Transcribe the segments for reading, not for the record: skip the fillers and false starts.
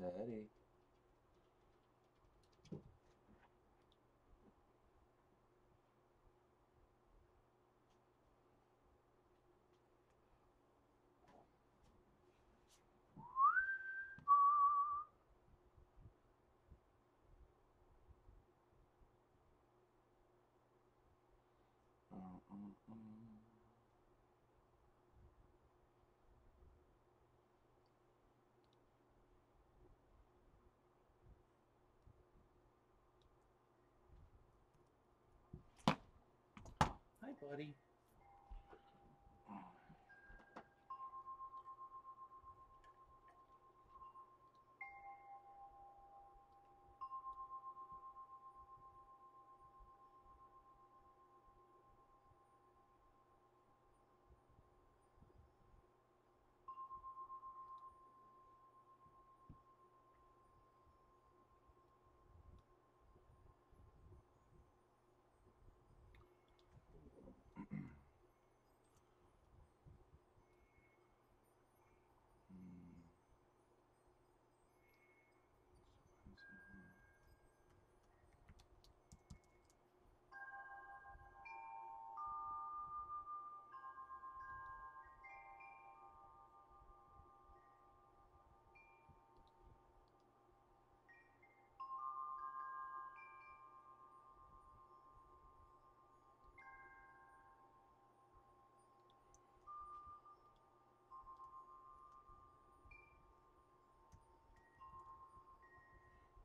Steady. Hi, buddy.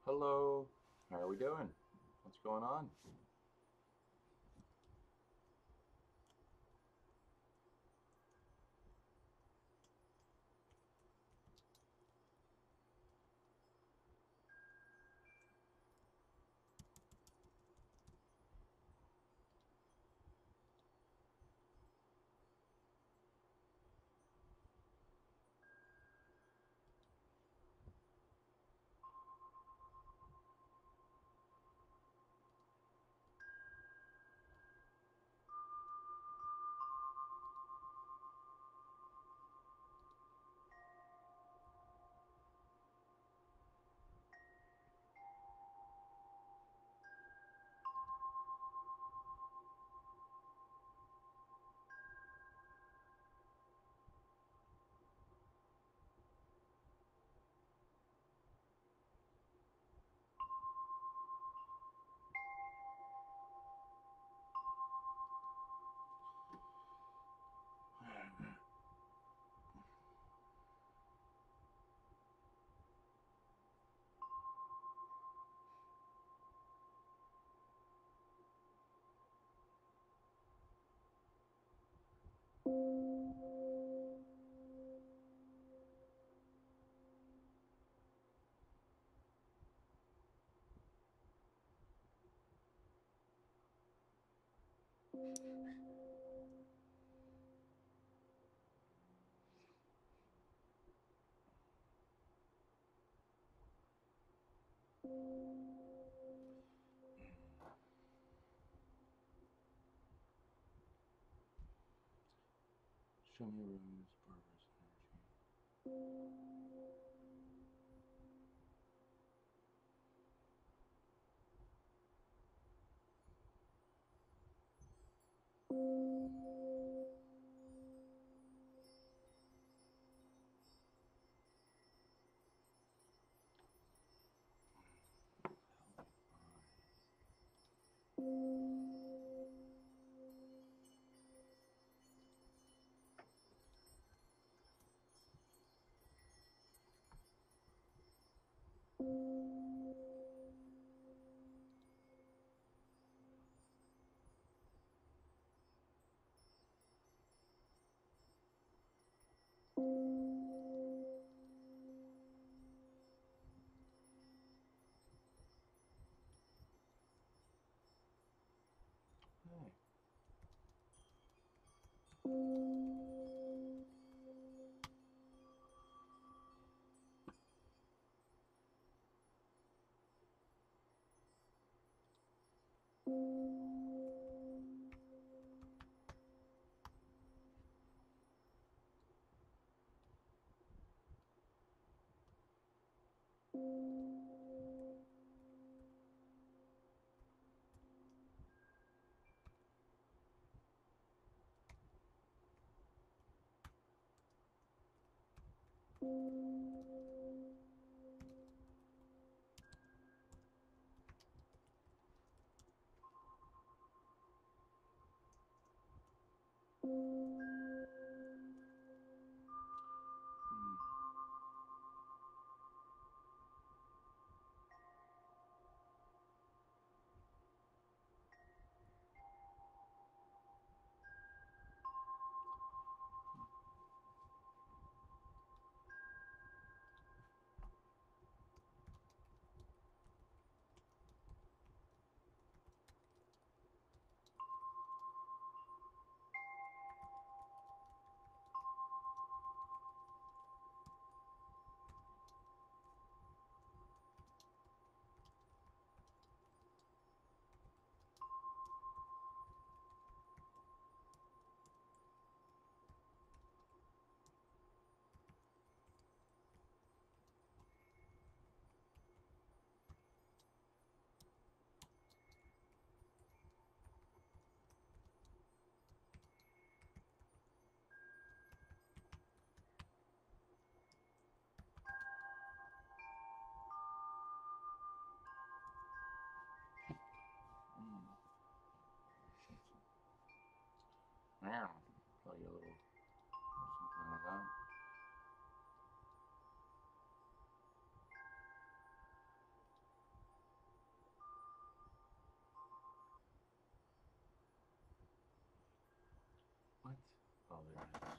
Hello. How are we doing? What's going on? Show me Rose, Barbara's energy. Hey. Yeah, play a little something like that. What? Oh, there it is.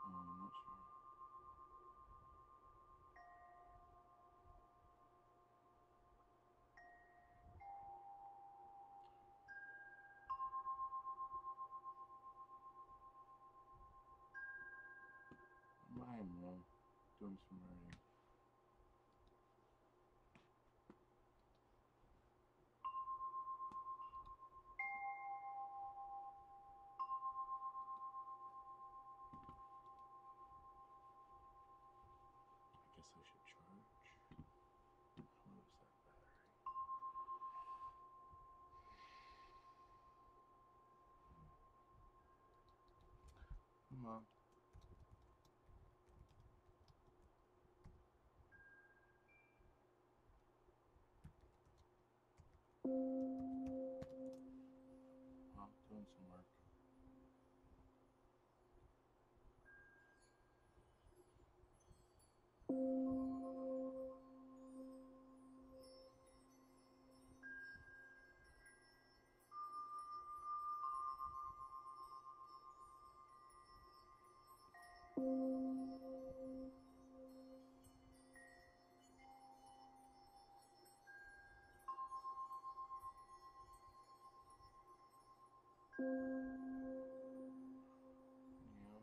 I'm not sure. I'm doing some writing. I guess I should charge. How low is that battery? Come on. Oh, doing some work. Yeah.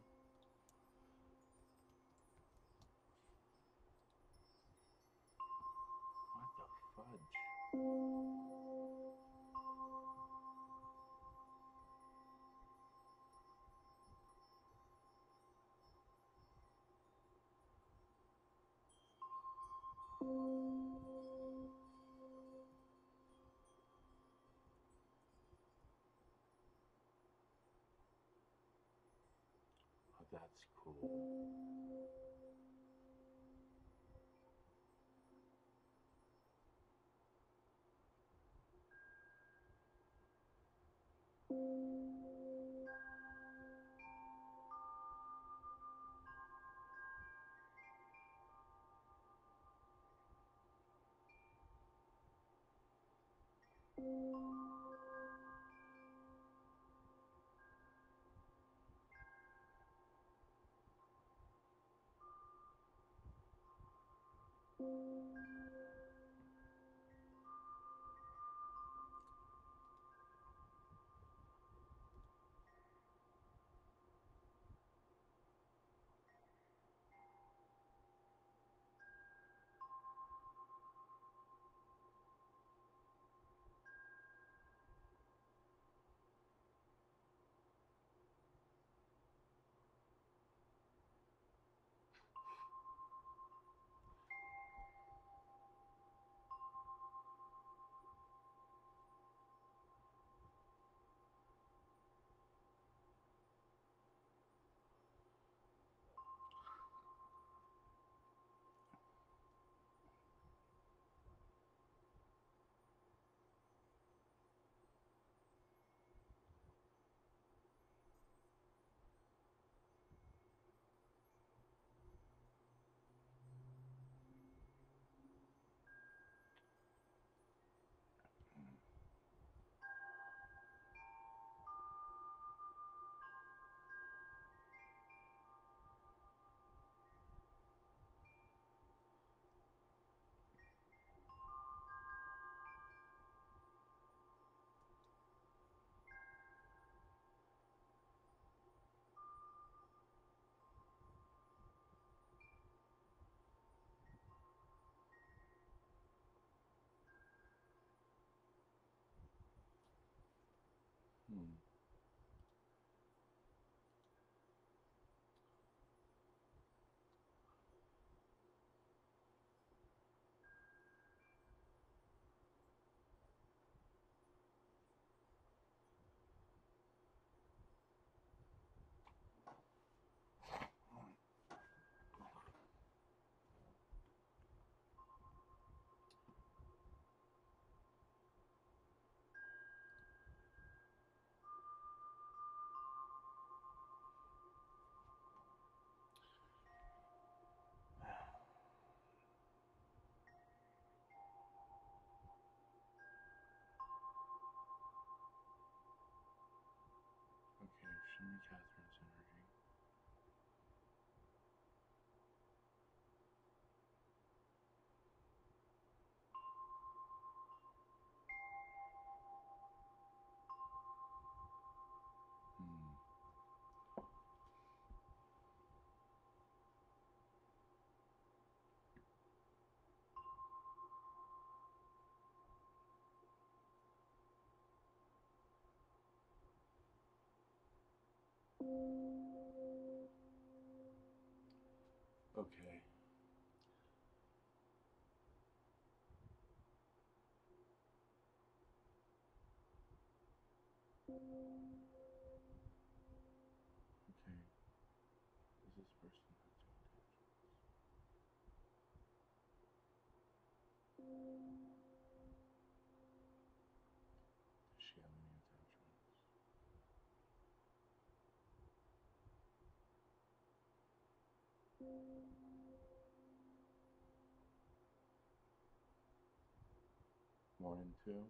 What the fudge? Oh, that's cool. me Catherine's energy. Hmm. Okay. Okay. Does this person have two attachments? Does she have any attachments? One and two.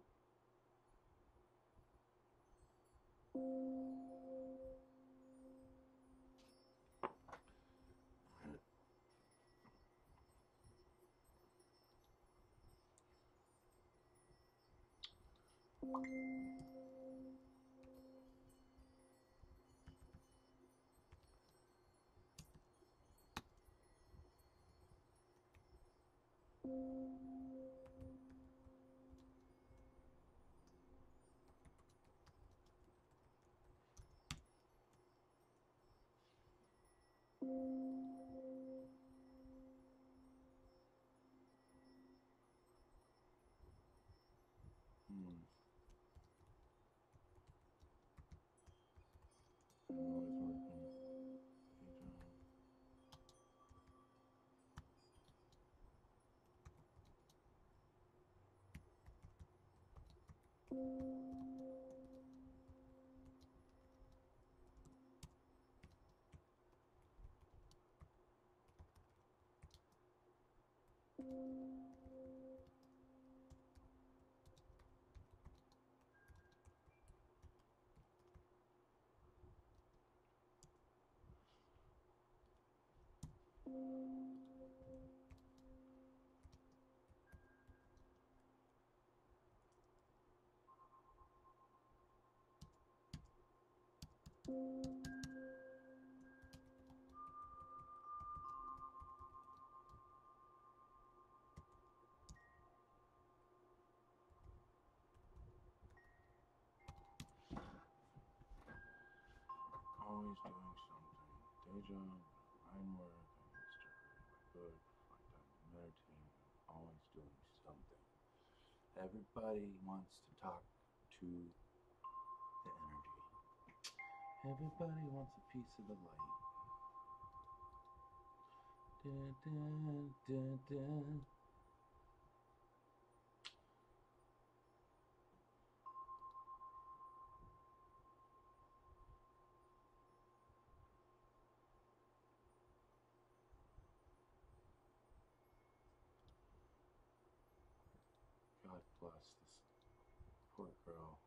Hmm. I don't know what is working. Good job. Always doing something. Day job, line work, I need to start reading my book, find time to meditate. I'm always doing something. Everybody wants to talk to the energy. Everybody wants a piece of the light. Dun, dun, dun, dun. God bless this poor girl.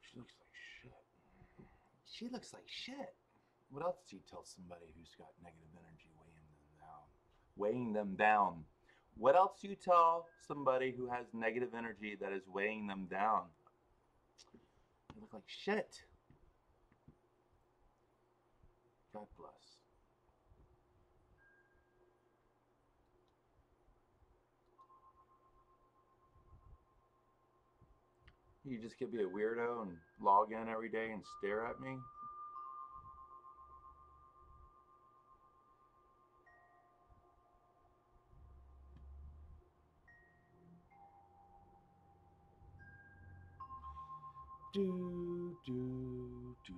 She looks like shit. She looks like shit. What else do you tell somebody who's got negative energy weighing them down? Weighing them down. What else do you tell somebody who has negative energy that is weighing them down? You look like shit. God bless. You just could be a weirdo and log in every day and stare at me? Do, do, do.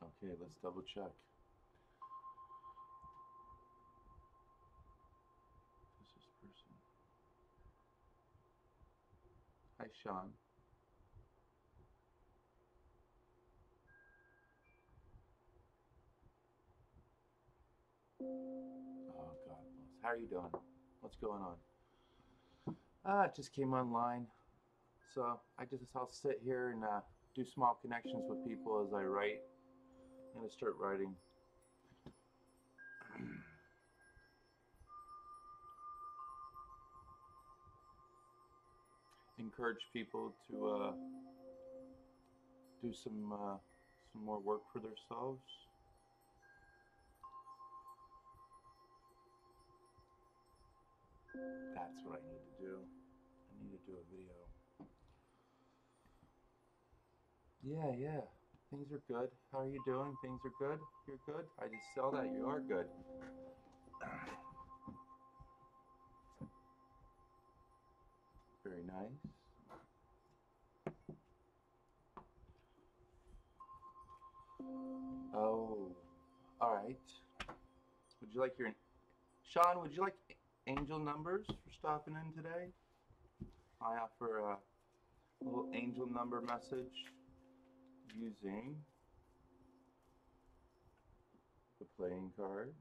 Okay, let's double check. Who's this person? Hi, Sean. Oh, God bless. How are you doing? What's going on? It just came online. So I'll sit here and do small connections with people as I write. I'm going to start writing. Encourage people to do some more work for themselves. That's what I need to do. I need to do a video. Yeah. Things are good. How are you doing? Things are good? You're good? I just saw that. You are good. Very nice. Oh, all right. Would you like your... Sean, would you like angel numbers for stopping in today? I offer a little angel number message using the playing cards.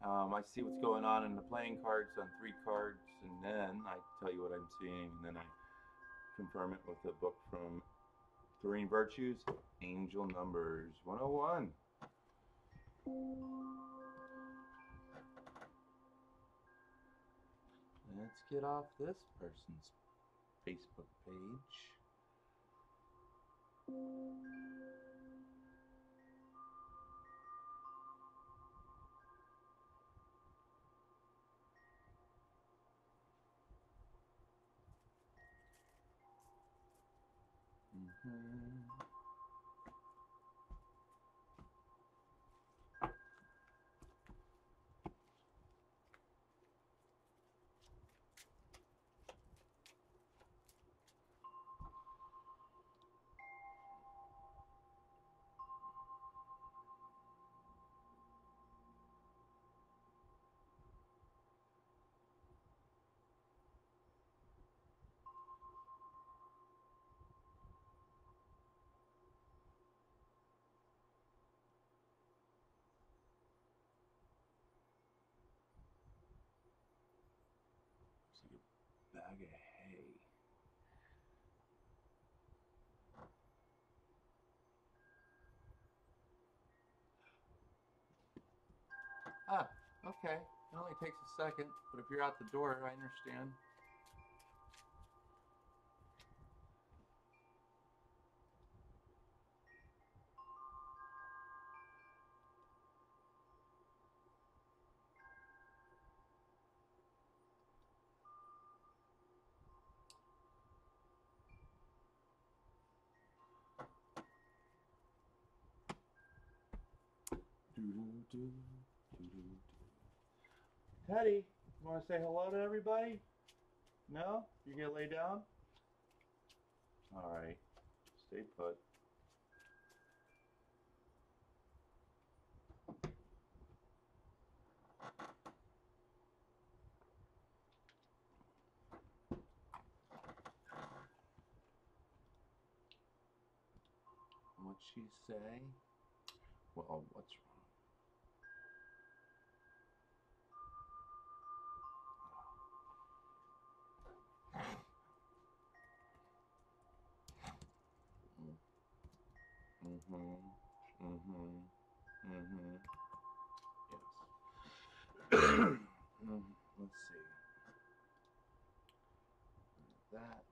I see what's going on in the playing cards on 3 cards, and then I tell you what I'm seeing, and then I confirm it with a book from Doreen Virtue's Angel Numbers 101. Let's get off this person's Facebook page. It's like a bag of hay. Ah, okay. It only takes a second, but if you're out the door, I understand. Teddy, you want to say hello to everybody? No? You gonna lay down? Alright. Stay put. What'd she say? Well, what's wrong? Yes. Let's see. That.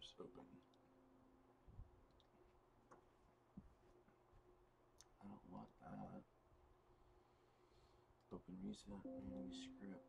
doors open. I don't want that. Open reset, manually script.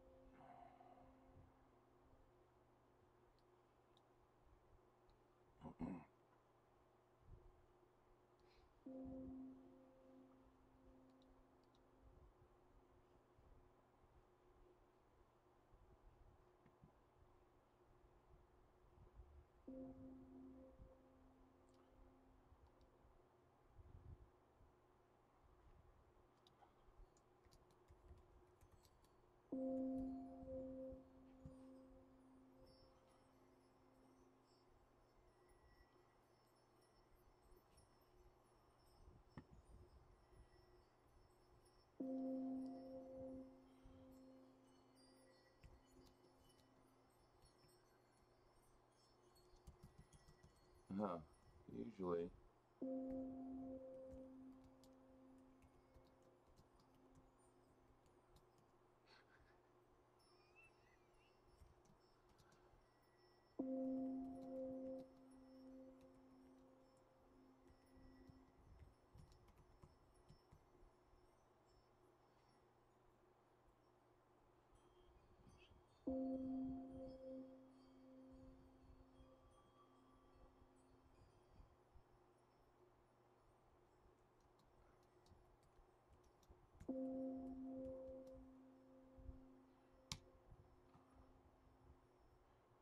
Usually.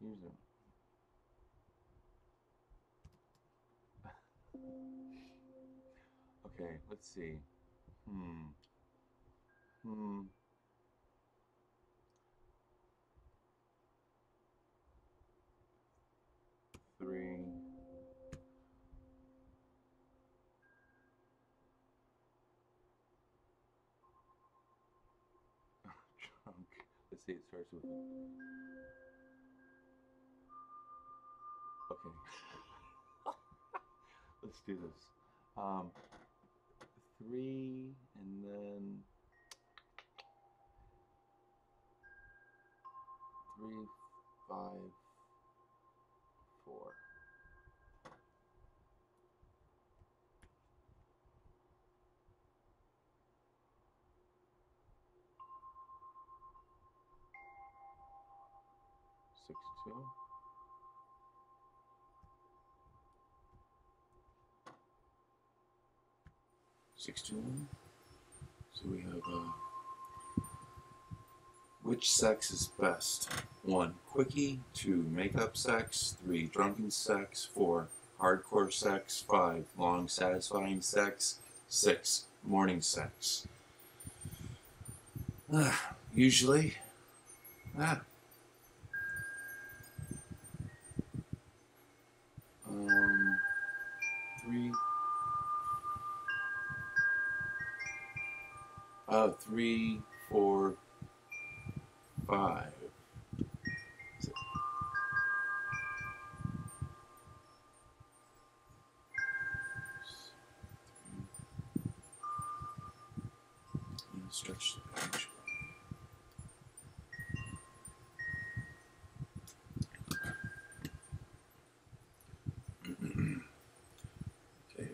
User. Okay, let's see. Three. Trunk. Let's see, it starts with okay. Let's do this. 3 and then 3, 5, 4. 6, 2. 6, 2, 1. So we have which sex is best? 1, quickie. 2, makeup sex. 3, drunken sex. 4, hardcore sex. 5, long satisfying sex. 6, morning sex. Usually. 3. 3, 4, 5. Stretch the page. Okay.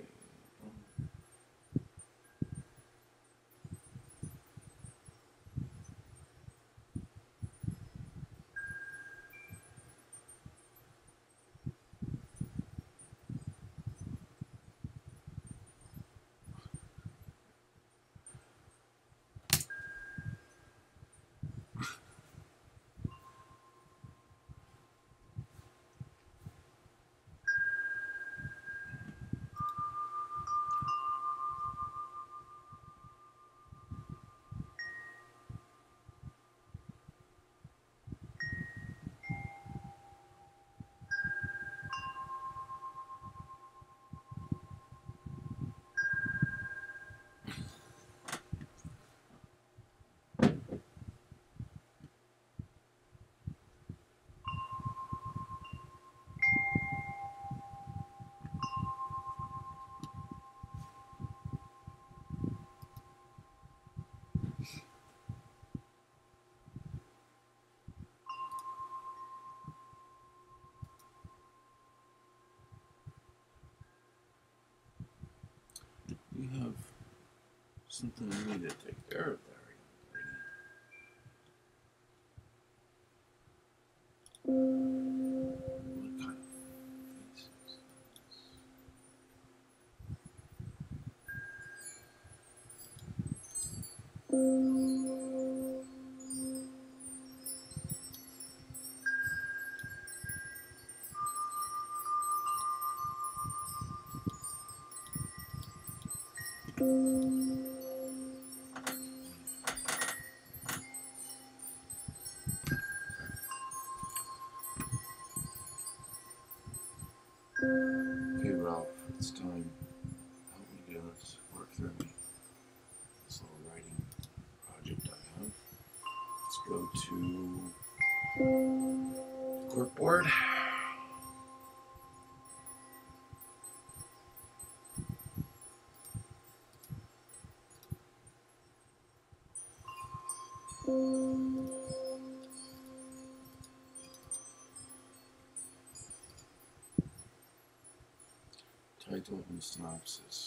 have something I need to take care of there, young lady. What kind of face is this? Okay, Ralph, it's time. Help me get this work through me. This little writing project I have. Let's go to the corkboard. Title and synopsis.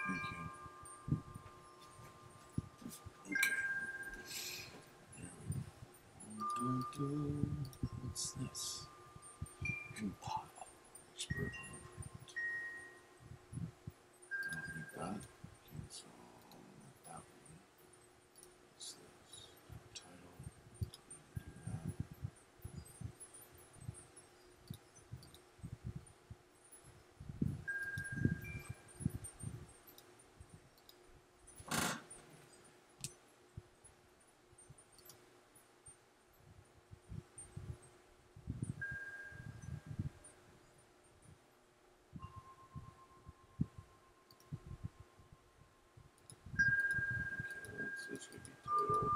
Thank you. Okay. There we go. What's this? Compile. Expert blueprint. Don't need that. Cancel that one. What's this? Title. Don't need to do that. Okay, this would be titled.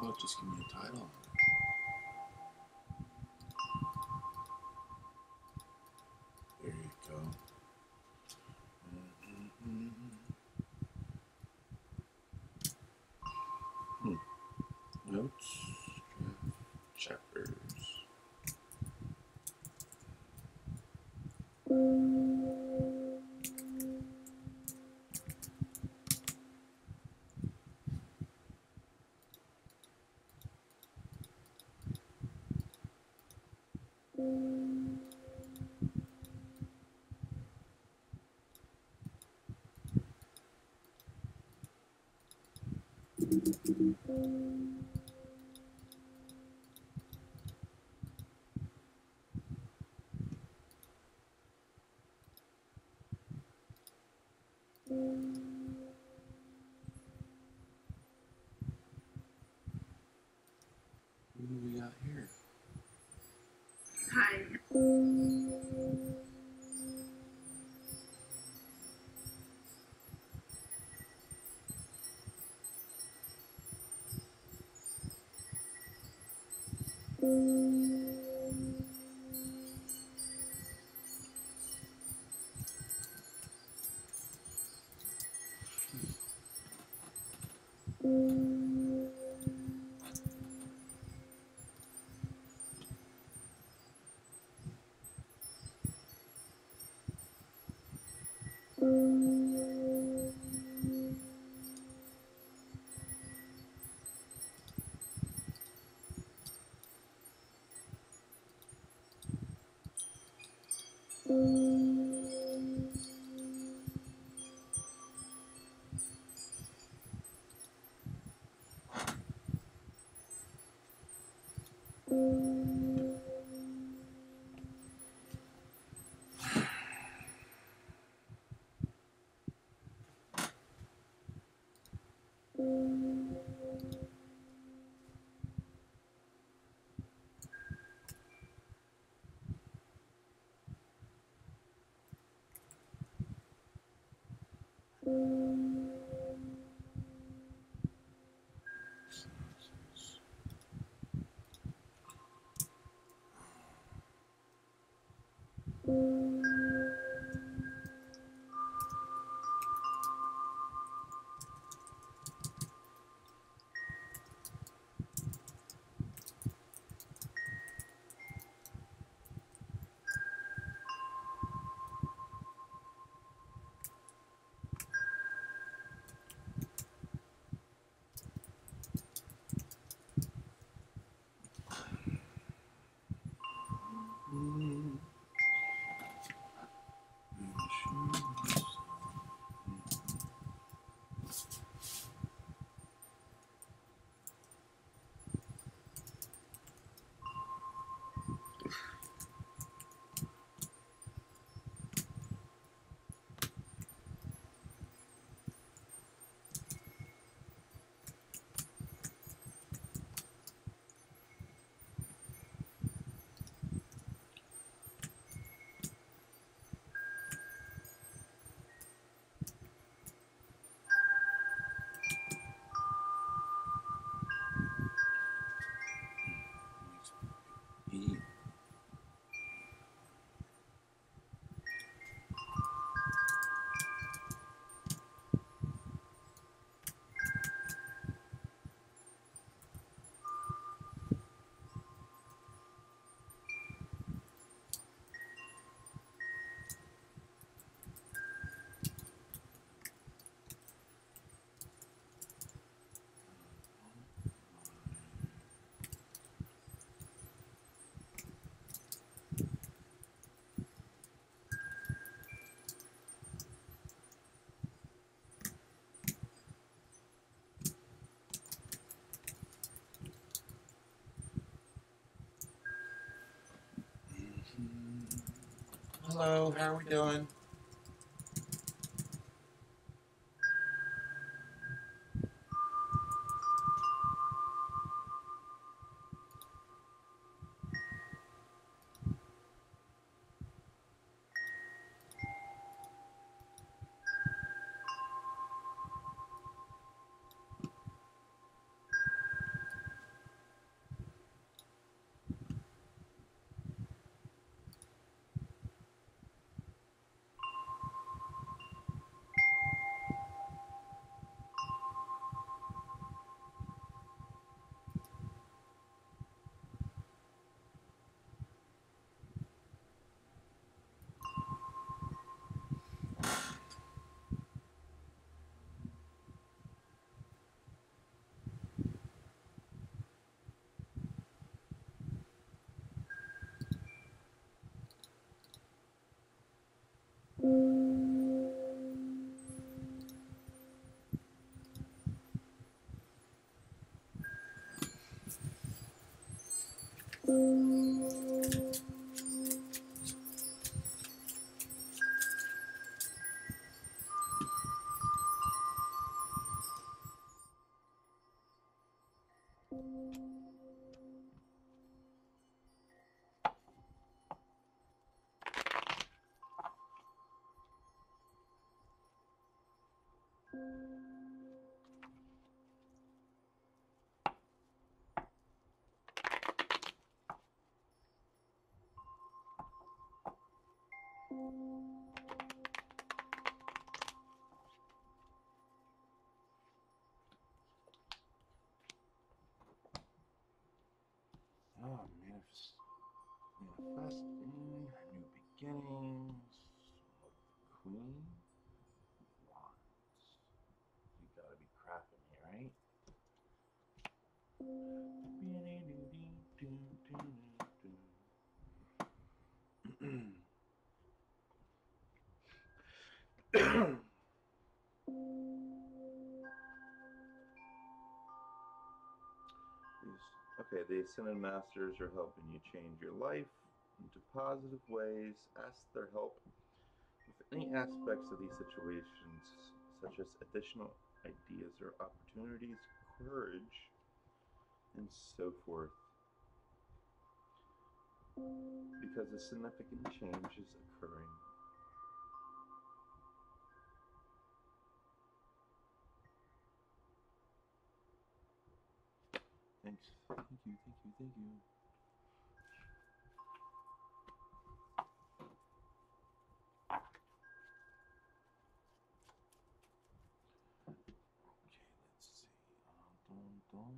Well, just give me a title. There you go. Notes, chapters. What do we got here? Hi. E. Hello, how are we doing? Oh, manifesting new beginnings. Queen of Wands. You gotta be crapping me, right? Okay, the Ascended Masters are helping you change your life into positive ways. Ask their help with any aspects of these situations, such as additional ideas or opportunities, courage, and so forth. Because a significant change is occurring. Thanks. Thank you, thank you, thank you. Okay, let's see. Dun, dun.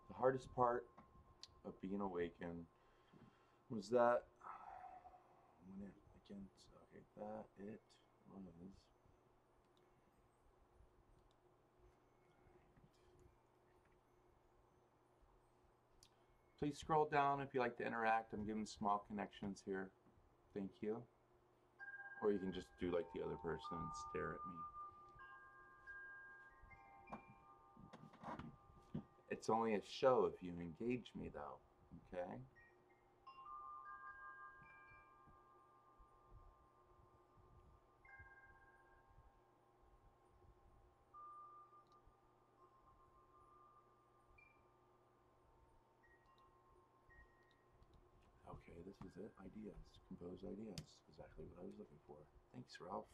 The hardest part of being awakened was that when it against okay that it was please scroll down if you like to interact. I'm giving small connections here. Thank you. Or you can just do like the other person and stare at me. It's only a show if you engage me though, okay? Okay, this is it. Ideas. Compose ideas. Exactly what I was looking for. Thanks, Ralph.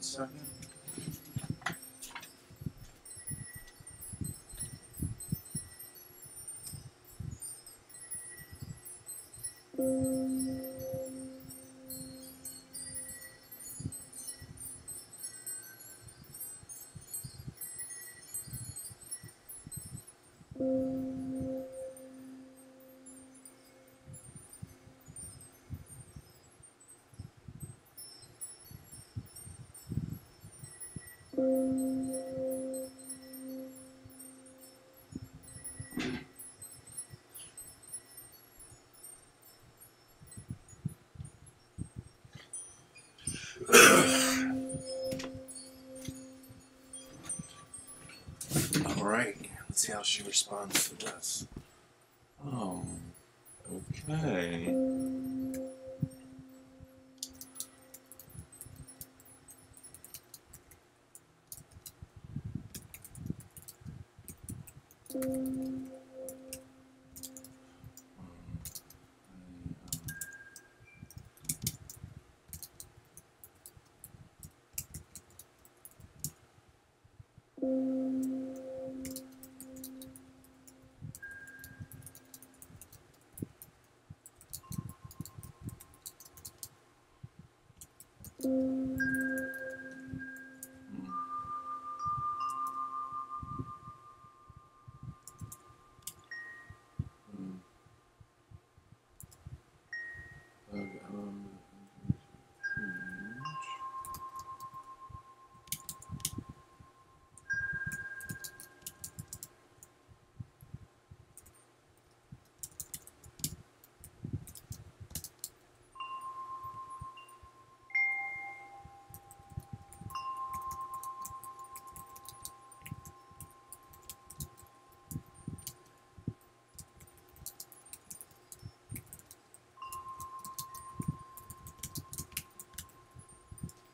second. Alright, let's see how she responds to this. Oh, okay.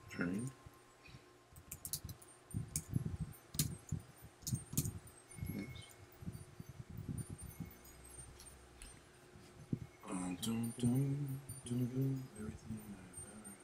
Train. Dun, dun, dun, dun, everything I've ever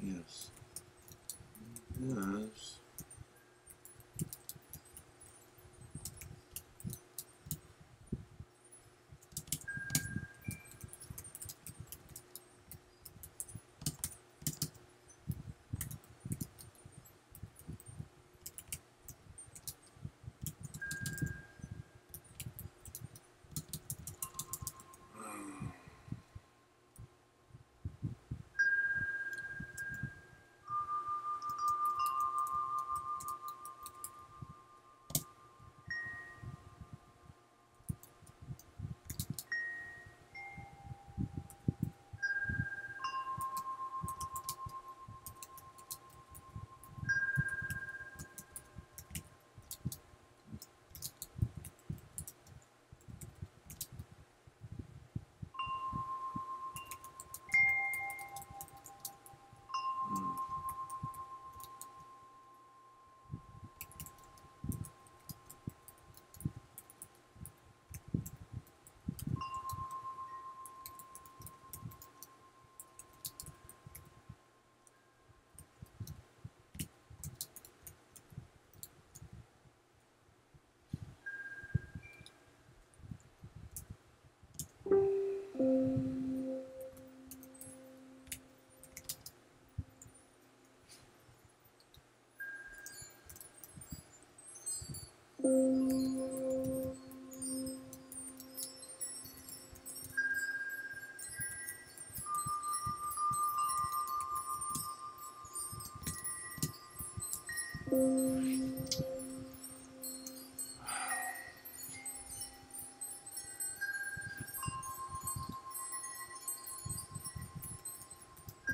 Yes. Yes.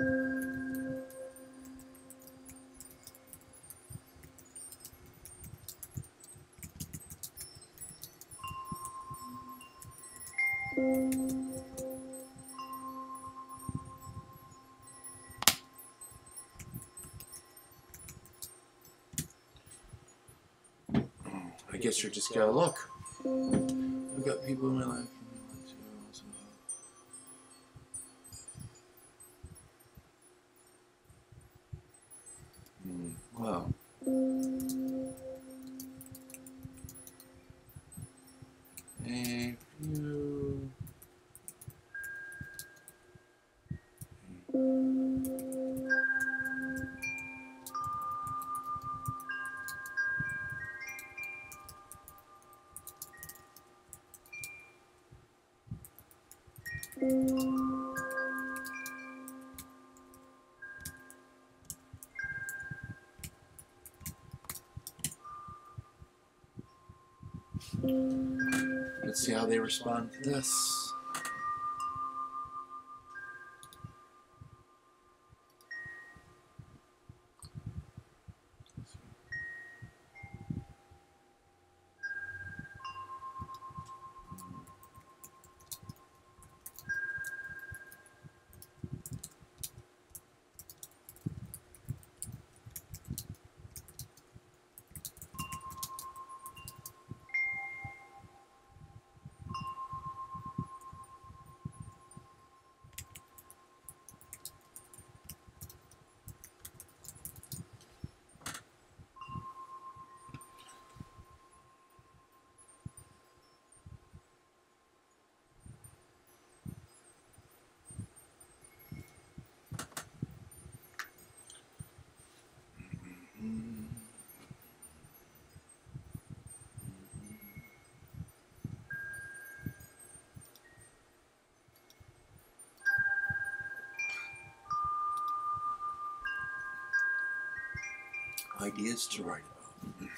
I guess you're just gotta look. I've got people in my life. Well, a few. Let's see how they respond to this. Ideas to write about.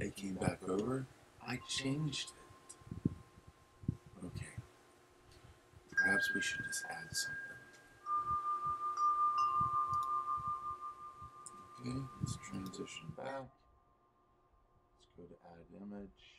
It came back over. I changed it. Okay. Perhaps we should just add something. Okay, let's transition back. Let's go to add image.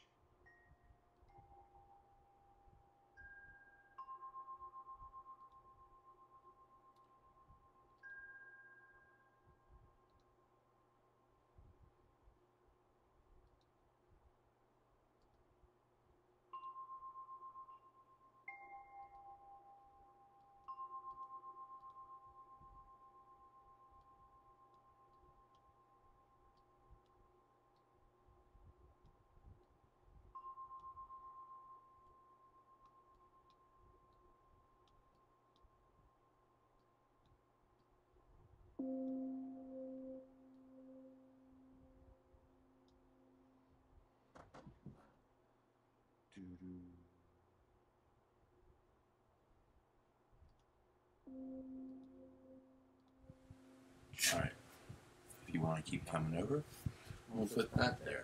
Alright. If you want to keep coming over, we'll put that there.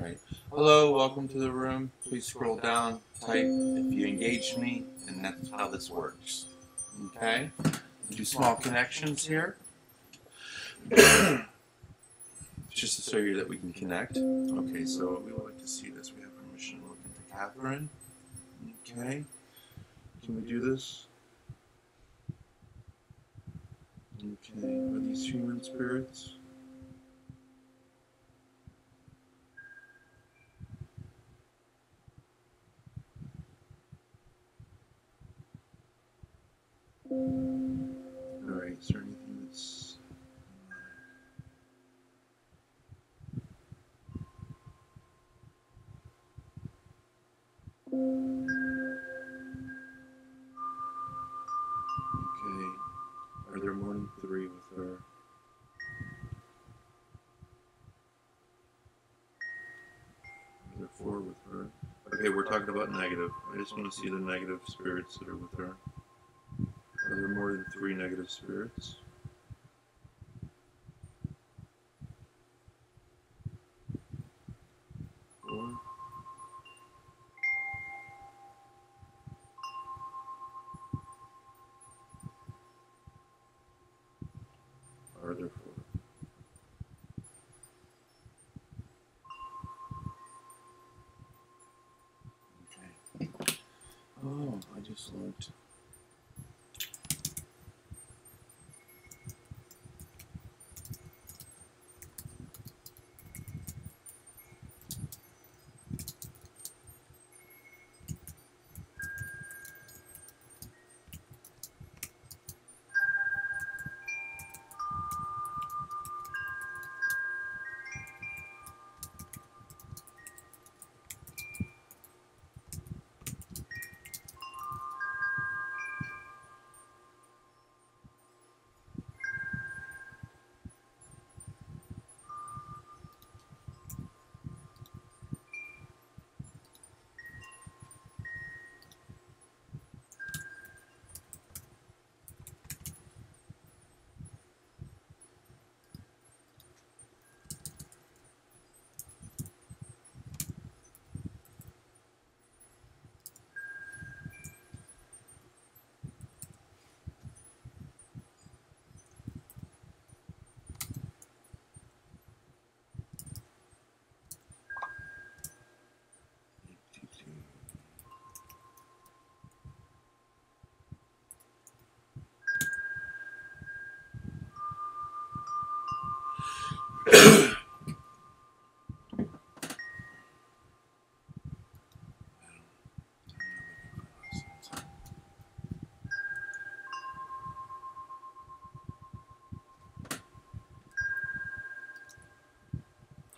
Right. Hello, welcome to the room. Please scroll down, type if you engage me, and that's how this works. Okay? Do small connections here. Just to show you that we can connect. Okay, so we would like to see this. We have permission to look into Catherine. Okay. Can we do this? Okay. Are these human spirits? Alright, is there anything that's... Okay. Are there more than 3 with her? Are there 4 with her? Okay, we're talking about negative. I just want to see the negative spirits that are with her. Are there more than 3 negative spirits? Four. Are there 4? Okay. Oh, I just looked.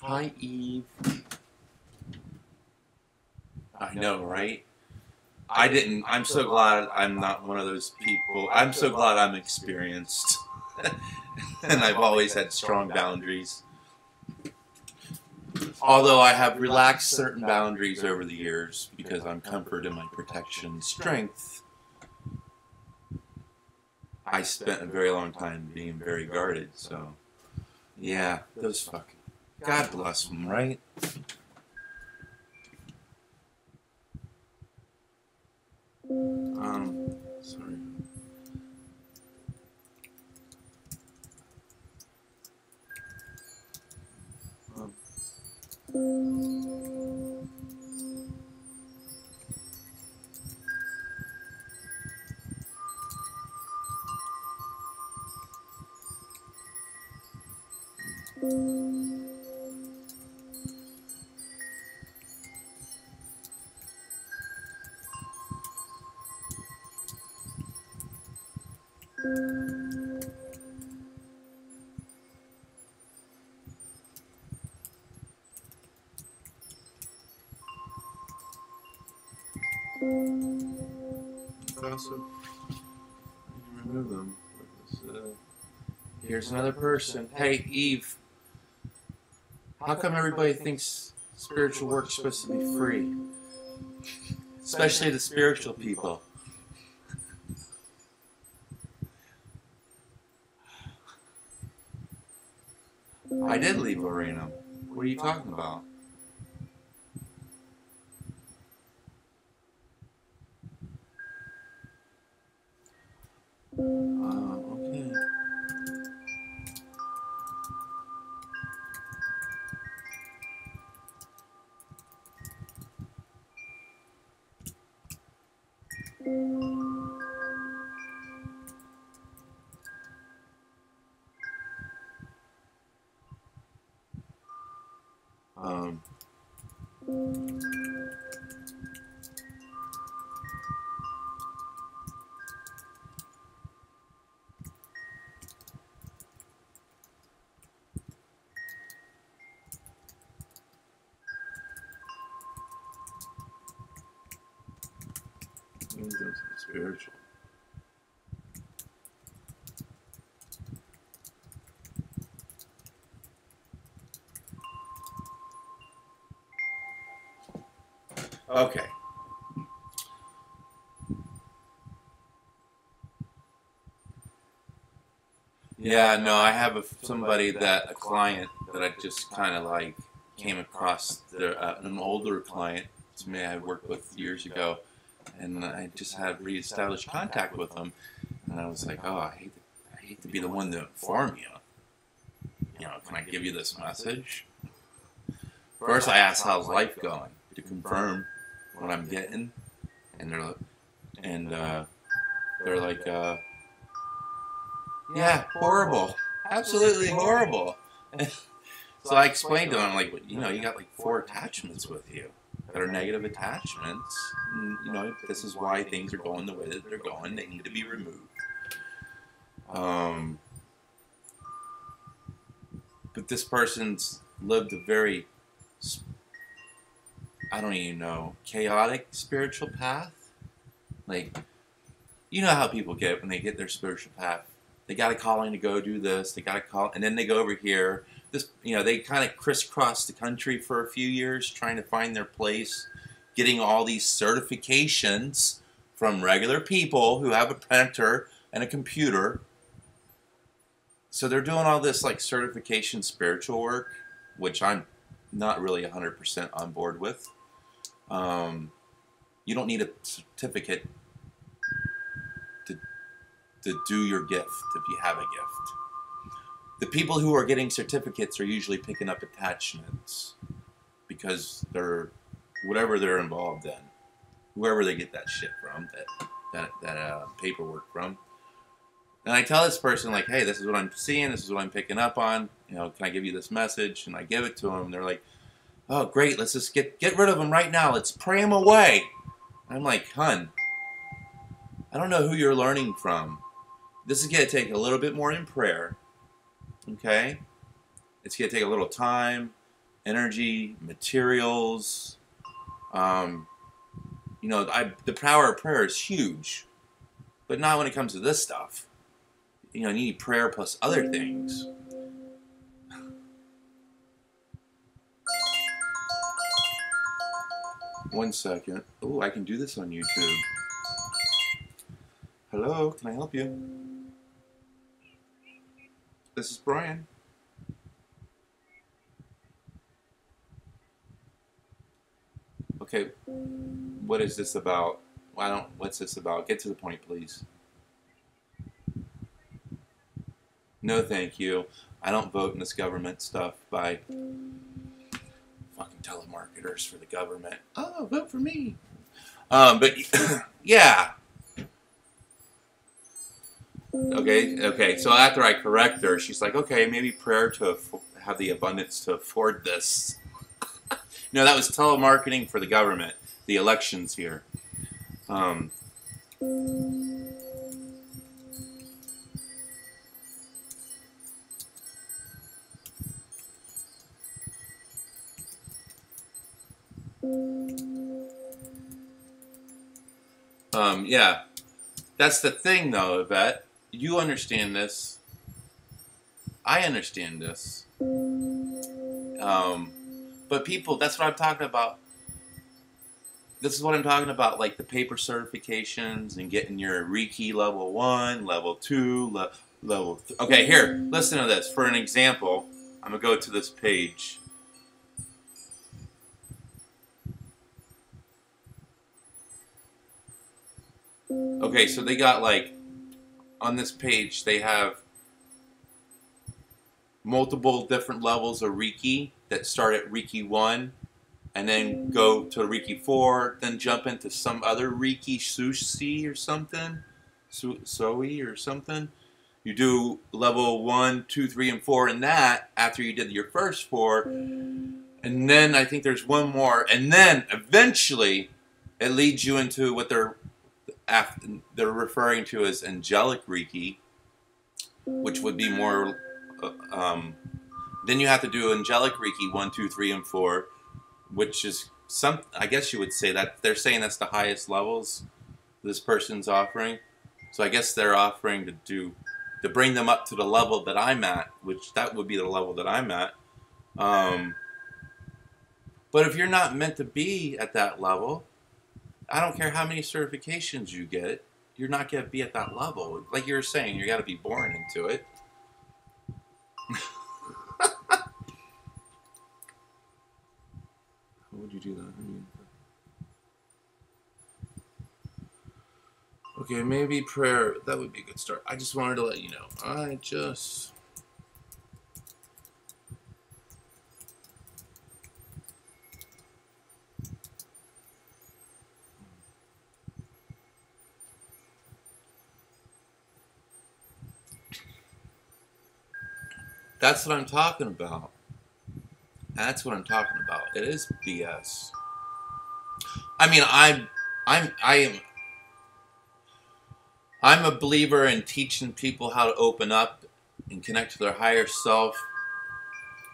Hi, Eve. I know, right? I'm so glad I'm not one of those people. I'm so glad I'm experienced. And I've always had strong boundaries. Although I have relaxed certain boundaries over the years because I'm comfort in my protection strength. I spent a very long time being very guarded, so yeah, those fucking... God bless them, right? Sorry. Also, remove them. Here's another person. Hey, Eve. How come everybody thinks spiritual work's supposed to be free? Especially the spiritual people. I did leave Lorena. What are you talking about? Okay. Um, spiritual. Okay. Yeah, no, I have somebody a client that I just kind of like came across, an older client to me I worked with years ago, and I just had reestablished contact with them, and I was like, oh, I hate to be the one to inform you. You know, can I give you this message? First, I asked, how's life going, to confirm what I'm getting, and they're like, yeah, horrible, absolutely horrible. So I explained to them, like, you know, you got like 4 attachments with you that are negative attachments. And, you know, this is why things are going the way that they're going. They need to be removed. But this person's lived a very, I don't even know, chaotic spiritual path. Like, you know how people get when they get their spiritual path. They got a calling to go do this. They got a call, and then they go over here. This, you know, they kind of crisscross the country for a few years trying to find their place, getting all these certifications from regular people who have a printer and a computer. So they're doing all this like certification spiritual work, which I'm not really 100% on board with. You don't need a certificate to do your gift if you have a gift. The people who are getting certificates are usually picking up attachments because they're whatever they're involved in, whoever they get that shit from, that paperwork from. And I tell this person, like, hey, this is what I'm seeing, this is what I'm picking up on. You know, can I give you this message? And I give it to them. They're like, oh, great, let's just get rid of them right now. Let's pray them away. And I'm like, hun, I don't know who you're learning from. This is going to take a little bit more in prayer. Okay? It's going to take a little time, energy, materials. You know, the power of prayer is huge. But not when it comes to this stuff. You know, you need prayer plus other things. One second. Oh, I can do this on YouTube. Hello, can I help you? This is Brian. Okay, what is this about? What's this about? Get to the point, please. No, thank you. I don't vote in this government stuff by fucking telemarketers for the government. Oh, vote for me. But yeah. Okay. So after I correct her, she's like, okay, maybe prayer to have the abundance to afford this. No, that was telemarketing for the government. The elections here. Yeah. That's the thing, though, Yvette. You understand this. I understand this. But people, that's what I'm talking about. This is what I'm talking about, like the paper certifications and getting your Reiki level 1, level 2, level 3. Okay, here, listen to this. For an example, I'm going to go to this page. Okay, so they got like on this page, they have multiple different levels of Reiki that start at Reiki 1 and then go to Reiki 4, then jump into some other Reiki Sushi or something, Soi or something. You do level 1, 2, 3, and 4 in that after you did your first 4. And then I think there's one more. And then eventually it leads you into what they're referring to as angelic Reiki, which would be more... then you have to do angelic Reiki 1, 2, 3, and 4, which is I guess you would say that they're saying that's the highest levels this person's offering. So I guess they're offering to bring them up to the level that I'm at, which that would be the level that I'm at. But if you're not meant to be at that level, I don't care how many certifications you get, you're not going to be at that level. Like you were saying, you got to be born into it. How would you do that? Okay, maybe prayer. That would be a good start. I just wanted to let you know. That's what I'm talking about. That's what I'm talking about. It is BS. I mean, I'm a believer in teaching people how to open up and connect to their higher self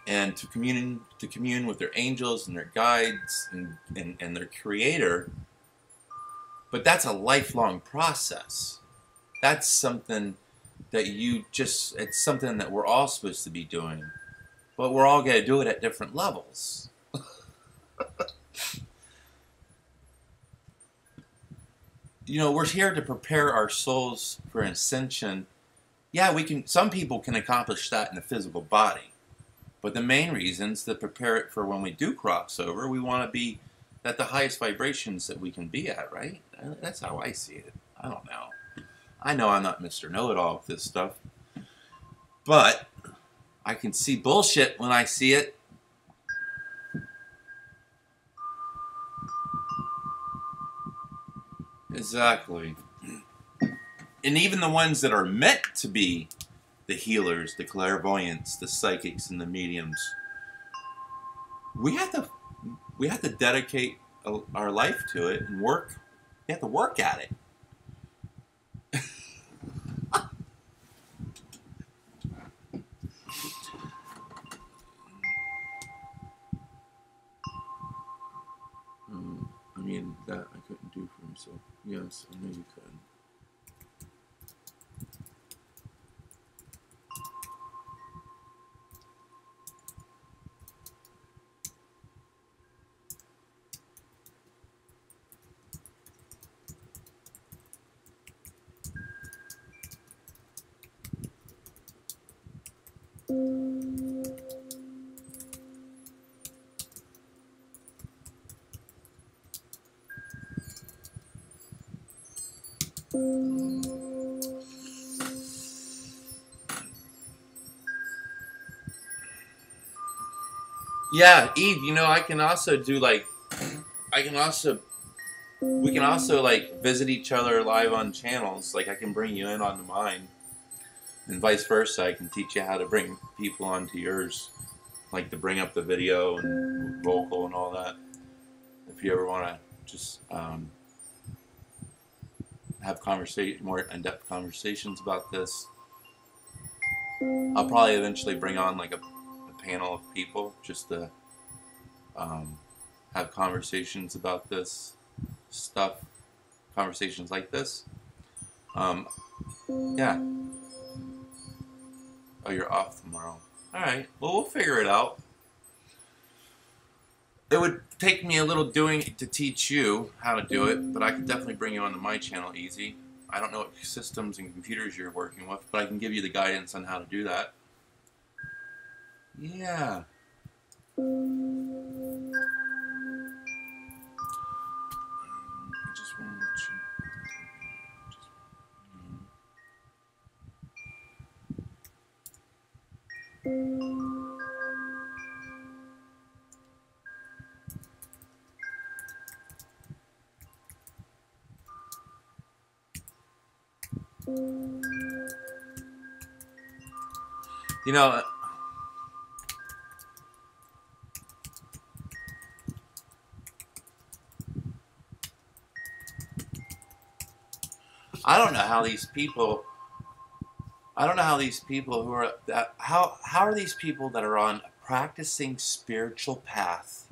and to commune with their angels and their guides and their creator. But that's a lifelong process. That's something that it's something that we're all supposed to be doing. But we're all going to do it at different levels. You know, we're here to prepare our souls for ascension. Yeah, some people can accomplish that in the physical body. But the main reasons to prepare it for when we do cross over, we want to be at the highest vibrations that we can be at, right? That's how I see it. I don't know. I know I'm not Mr. Know-It-All with this stuff. But I can see bullshit when I see it. Exactly. And even the ones that are meant to be the healers, the clairvoyants, the psychics, and the mediums, we have to dedicate our life to it and work. We have to work at it. I mean, that I couldn't do for himself. Yes, I know you could. Yeah, Eve, you know, I can also do like, we can also like visit each other live on channels. Like I can bring you in onto mine and vice versa. I can teach you how to bring people onto yours, like to bring up the video and vocal and all that. If you ever want to just have more in-depth conversations about this, I'll probably eventually bring on like a panel of people just to have conversations about this stuff, conversations like this. Yeah. Oh, you're off tomorrow. Alright, well, we'll figure it out. It would take me a little doing to teach you how to do it, but I could definitely bring you onto my channel easy. I don't know what systems and computers you're working with, but I can give you the guidance on how to do that. Yeah. I just want to let you... You know, I don't know how these people. I don't know how these people who are how are these people that are on a practicing spiritual path,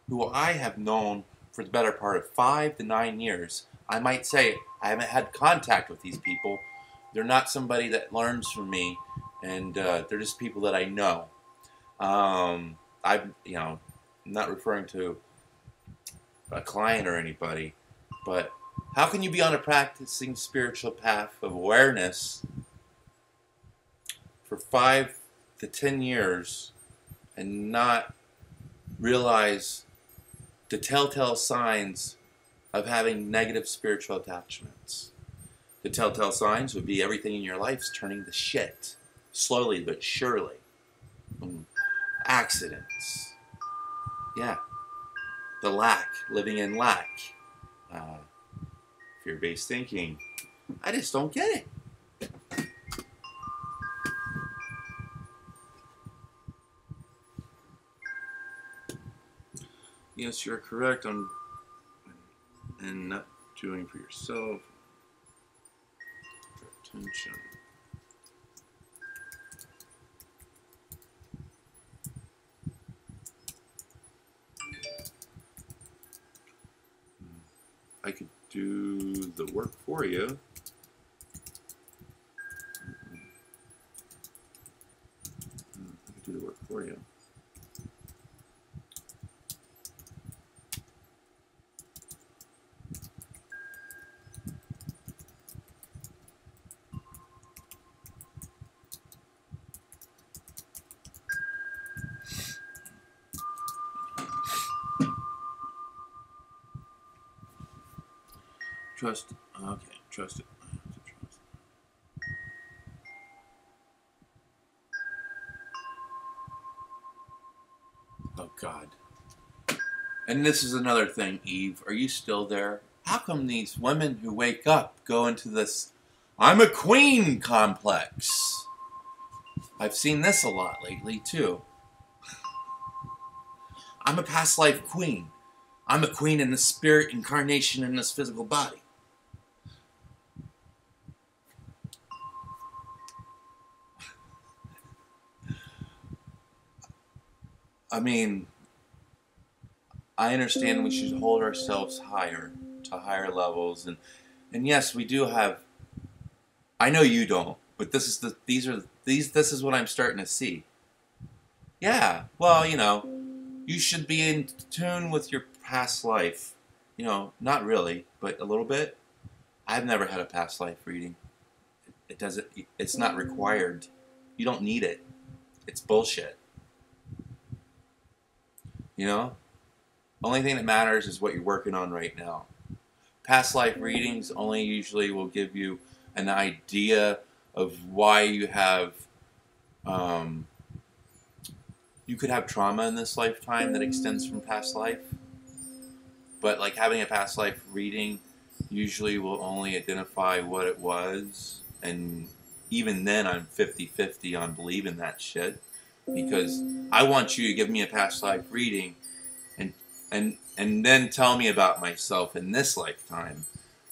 who I have known for the better part of 5 to 9 years. I might say I haven't had contact with these people. They're not somebody that learns from me, and they're just people that I know. I'm not referring to a client or anybody, but how can you be on a practicing spiritual path of awareness for 5 to 10 years and not realize the telltale signs of having negative spiritual attachments? The telltale signs would be everything in your life's turning to shit, slowly but surely. Accidents. Yeah. The lack, living in lack. Fear-based thinking. I just don't get it. Yes, you're correct on and not doing for yourself. For attention. I could do the work for you. I could do the work for you. Trust. Okay, trust it. I have to trust. Oh God. And this is another thing, Eve. Are you still there? How come these women who wake up go into this "I'm a queen" complex? I've seen this a lot lately too. I'm a past life queen. I'm a queen in the spirit incarnation in this physical body. I mean, I understand we should hold ourselves higher, to higher levels, and yes, we do have. I know you don't, but this is what I'm starting to see. Yeah, well, you should be in tune with your past life. Not really, but a little bit. I've never had a past life reading. It doesn't. It's not required. You don't need it. It's bullshit. Only thing that matters is what you're working on right now. Past life readings only usually will give you an idea of why you have, you could have trauma in this lifetime that extends from past life. But like having a past life reading usually will only identify what it was. And even then I'm 50-50 on believing that shit. Because I want you to give me a past life reading and then tell me about myself in this lifetime.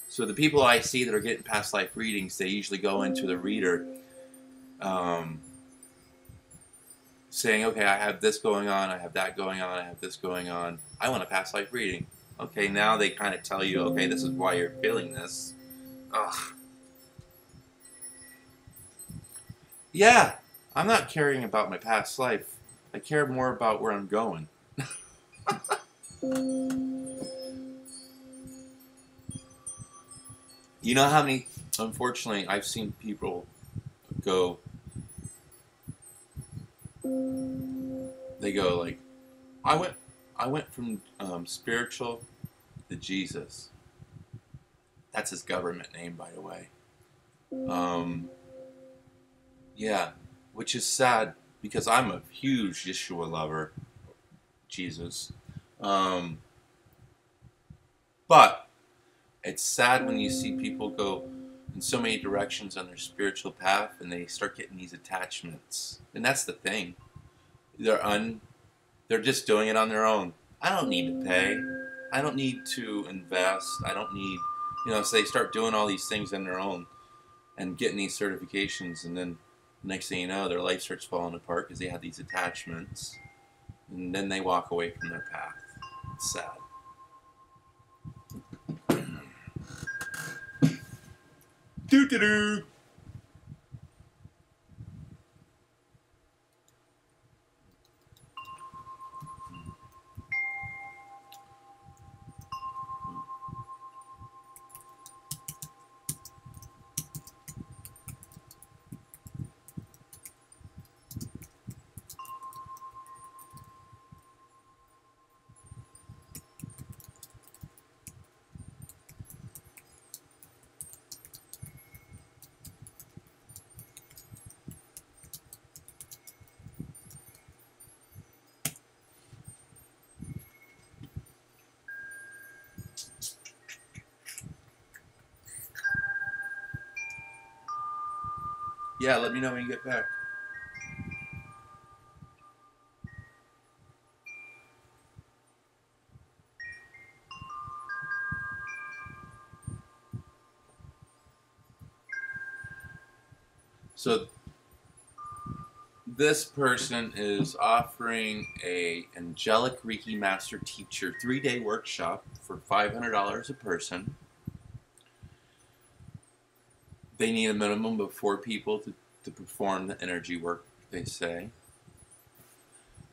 So the people I see that are getting past life readings, they usually go into the reader saying, okay, I have this going on, I have that going on, I have this going on. I want a past life reading. Okay, now they kind of tell you, okay, this is why you're feeling this. Ugh. Yeah, I'm not caring about my past life. I care more about where I'm going. You know how many, unfortunately, I've seen people go, they go like, I went from spiritual to Jesus. That's his government name, by the way. Yeah, which is sad because I'm a huge Yeshua lover, Jesus. But it's sad when you see people go, in so many directions on their spiritual path, and they start getting these attachments. And that's the thing. They're just doing it on their own. I don't need to pay. I don't need to invest. I don't need, so they start doing all these things on their own and getting these certifications, and then next thing you know, their life starts falling apart because they have these attachments, and then they walk away from their path. It's sad. Doo-doo-doo! Yeah, let me know when you get back. So this person is offering a Angelic Reiki Master Teacher 3-day workshop for $500 a person. They need a minimum of 4 people to perform the energy work, they say.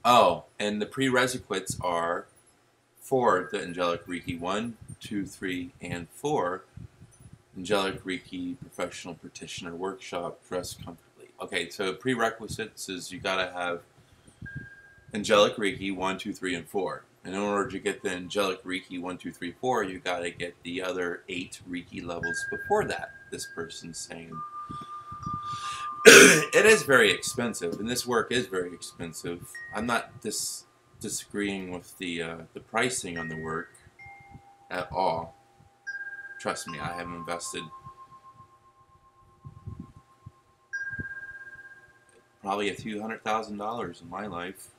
Oh, and the prerequisites are for the Angelic Reiki 1, 2, 3, and 4. Angelic Reiki Professional Practitioner Workshop, dress comfortably. Okay, so prerequisites is you gotta have Angelic Reiki 1, 2, 3, and 4. And in order to get the Angelic Reiki 1, 2, 3, 4, you gotta get the other 8 Reiki levels before that. This person's saying it is very expensive, and this work is very expensive. I'm not disagreeing with the pricing on the work at all. Trust me, I have invested probably a few $100,000 in my life.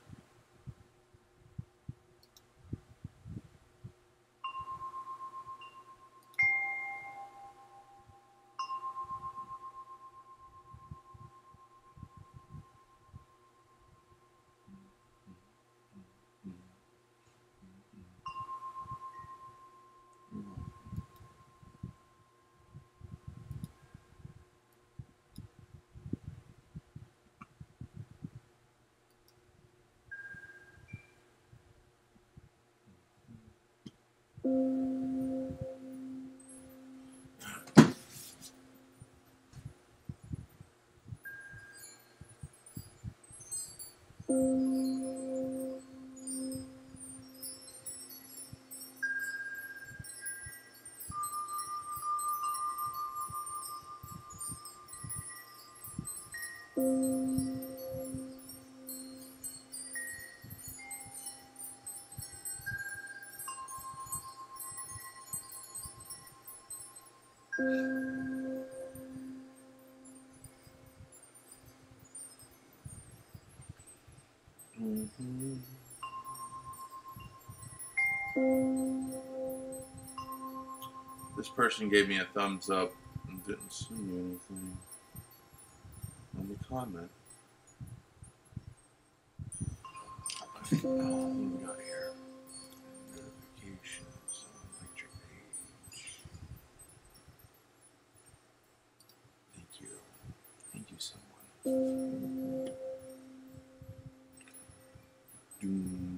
This person gave me a thumbs up and didn't send me anything on the comment. What do we got here? Notifications, electric page. Thank you. Thank you so much. Doom.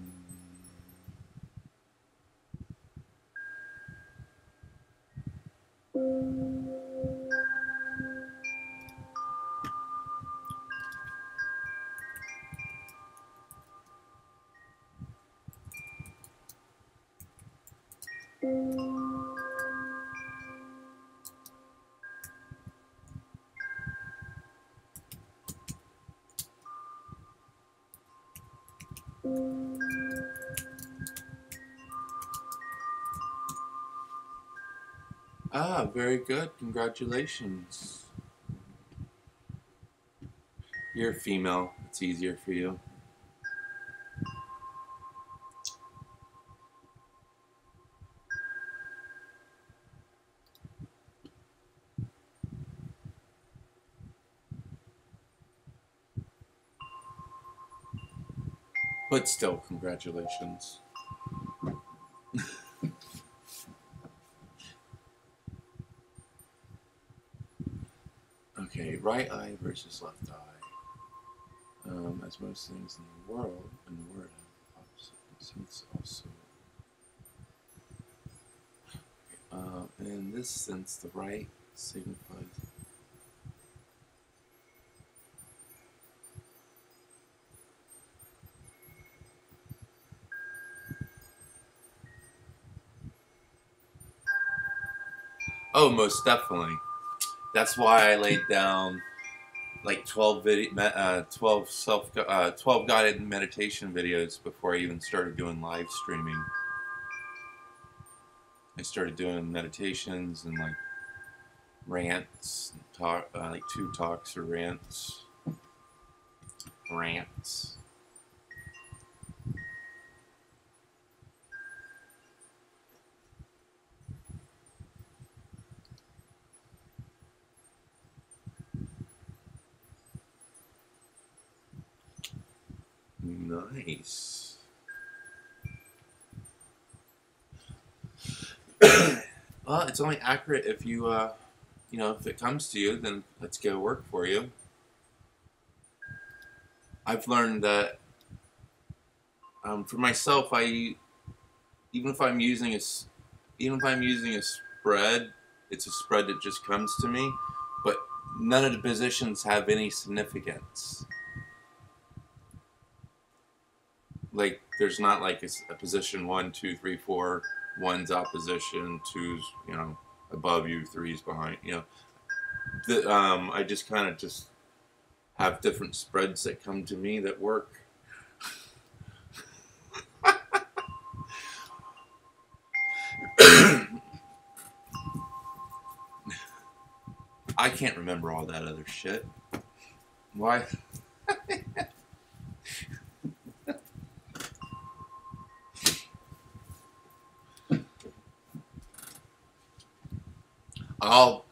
Ah, very good. Congratulations. You're a female. It's easier for you. But still, congratulations. Okay, right eye versus left eye. As most things in the world, have opposite sense also. In this sense, the right signifies. Oh, most definitely. That's why I laid down like 12 12 guided meditation videos before I even started doing live streaming. I started doing meditations and like rants, like 2 talks or rants. Nice. Well, it's only accurate if you, you know, if it comes to you, then let's go work for you. I've learned that for myself, even if I'm using a spread, it's a spread that just comes to me, but none of the positions have any significance. Like there's not like a position 1, 2, 3, 4, 1's opposition, 2's, you know, above you, 3's behind, you know. I just kind of just have different spreads that come to me that work. I can't remember all that other shit. Why? I'll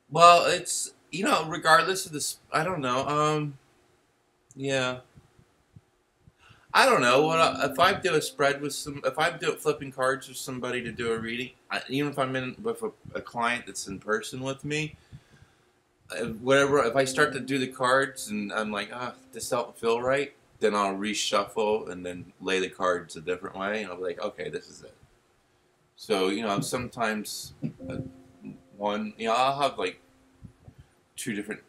well, it's, you know, regardless of this, I don't know. Yeah, I don't know what if I do a spread with if I do flipping cards with somebody to do a reading, even if I'm in with a client that's in person with me, whatever. If I start to do the cards and I'm like, this don't feel right, then I'll reshuffle and then lay the cards a different way, and I'll be like, okay, this is it. So, you know, sometimes I'll have like 2 different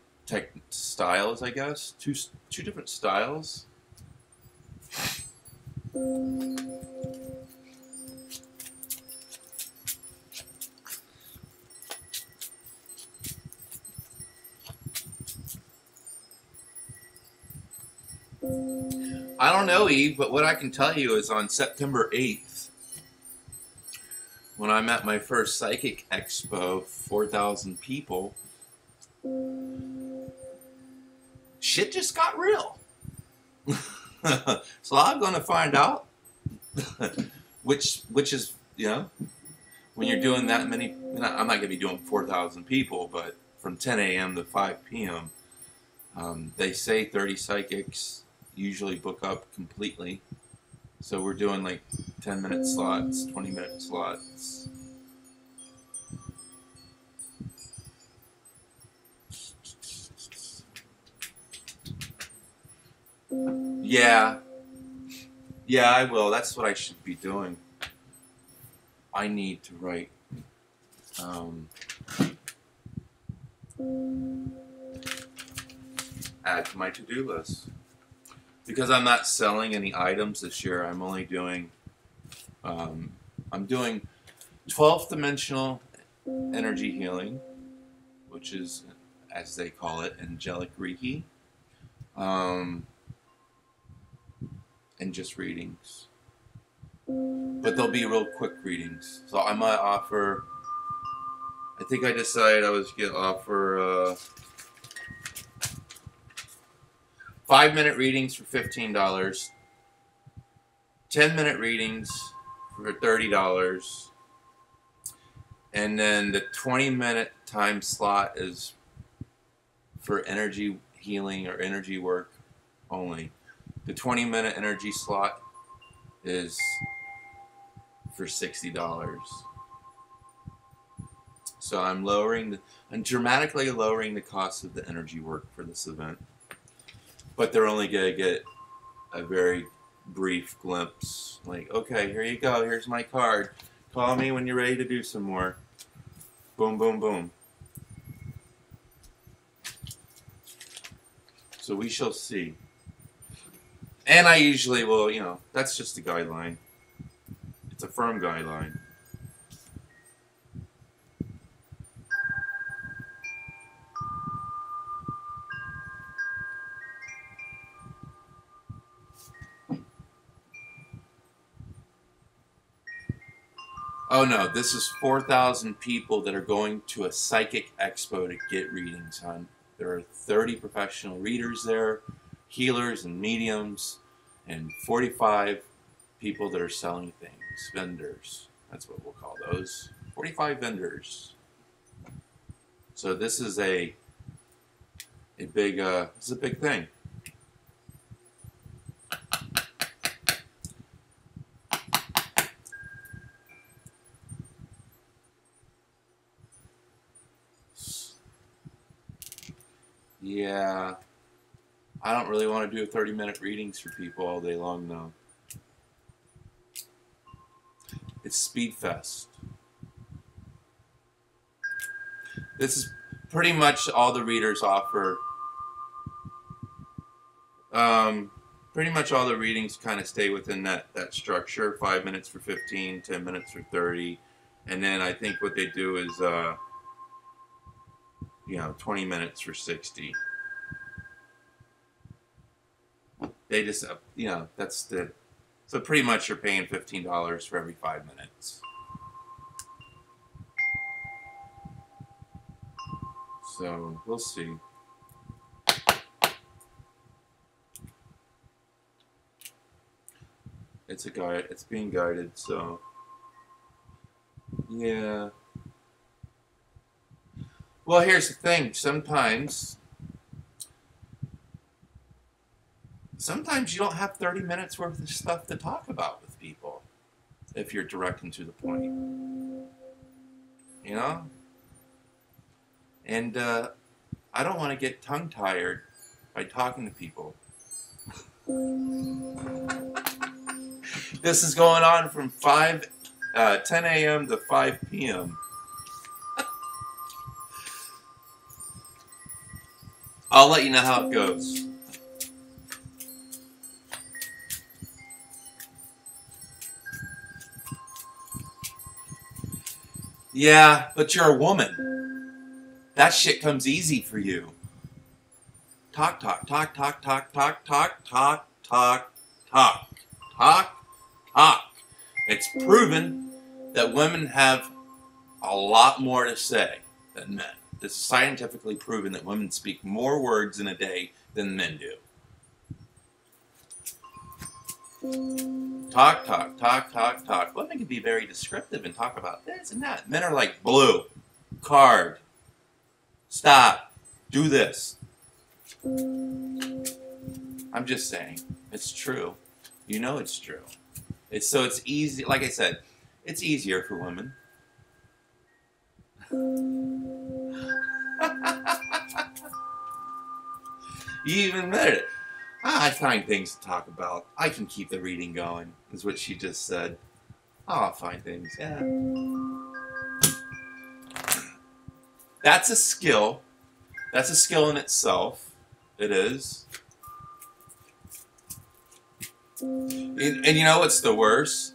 styles, I guess. Two different styles. I don't know, Eve, but what I can tell you is on September 8th, when I'm at my first Psychic Expo, 4,000 people, shit just got real. So I'm going to find out which is, you know, when you're doing that many, I'm not going to be doing 4,000 people, but from 10 a.m. to 5 p.m., they say 30 psychics usually book up completely. So we're doing like 10-minute slots, 20-minute slots. Yeah. Yeah, I will. That's what I should be doing. I need to write add to my to-do list. Because I'm not selling any items this year, I'm only doing I'm doing 12th dimensional energy healing, which is, as they call it, angelic Reiki. and just readings. But they'll be real quick readings. So I might offer, I think I decided I was going to offer 5-minute readings for $15, 10-minute readings for $30, and then the 20-minute time slot is for energy healing or energy work only. The 20-minute energy slot is for $60. So I'm dramatically lowering the cost of the energy work for this event. But they're only going to get a very brief glimpse. Like, okay, here you go. Here's my card. Call me when you're ready to do some more. Boom, boom, boom. So we shall see. And I usually will, you know, that's just a guideline. It's a firm guideline. Oh no, this is 4,000 people that are going to a psychic expo to get readings, hon. There are 30 professional readers there, healers and mediums, and 45 people that are selling things, vendors. That's what we'll call those. 45 vendors. So this is a big thing. Yeah, I don't really want to do 30-minute readings for people all day long, though. It's Speed Fest. This is pretty much all the readers offer. Pretty much all the readings kind of stay within that structure. 5 minutes for 15, 10 minutes for 30. And then I think what they do is, 20 minutes for 60. They just, that's the... So pretty much you're paying $15 for every 5 minutes. So, we'll see. It's a guide. It's being guided, so... Yeah. Well, here's the thing. Sometimes you don't have 30 minutes worth of stuff to talk about with people if you're direct and to the point. You know? And I don't want to get tongue-tired by talking to people. This is going on from 10 a.m. to 5 p.m. I'll let you know how it goes. Yeah, but you're a woman. That shit comes easy for you. Talk, talk, talk, talk, talk, talk, talk, talk, talk, talk, talk, talk. It's proven that women have a lot more to say than men. This is scientifically proven that women speak more words in a day than men do. Talk, talk, talk, talk, talk. Women can be very descriptive and talk about this and that. Men are like blue, card, stop, do this. I'm just saying, it's true. You know it's true. It's easy, like I said, it's easier for women. You even admitted it. I find things to talk about. I can keep the reading going, is what she just said. I'll find things, yeah. That's a skill. That's a skill in itself. It is. And you know what's the worst?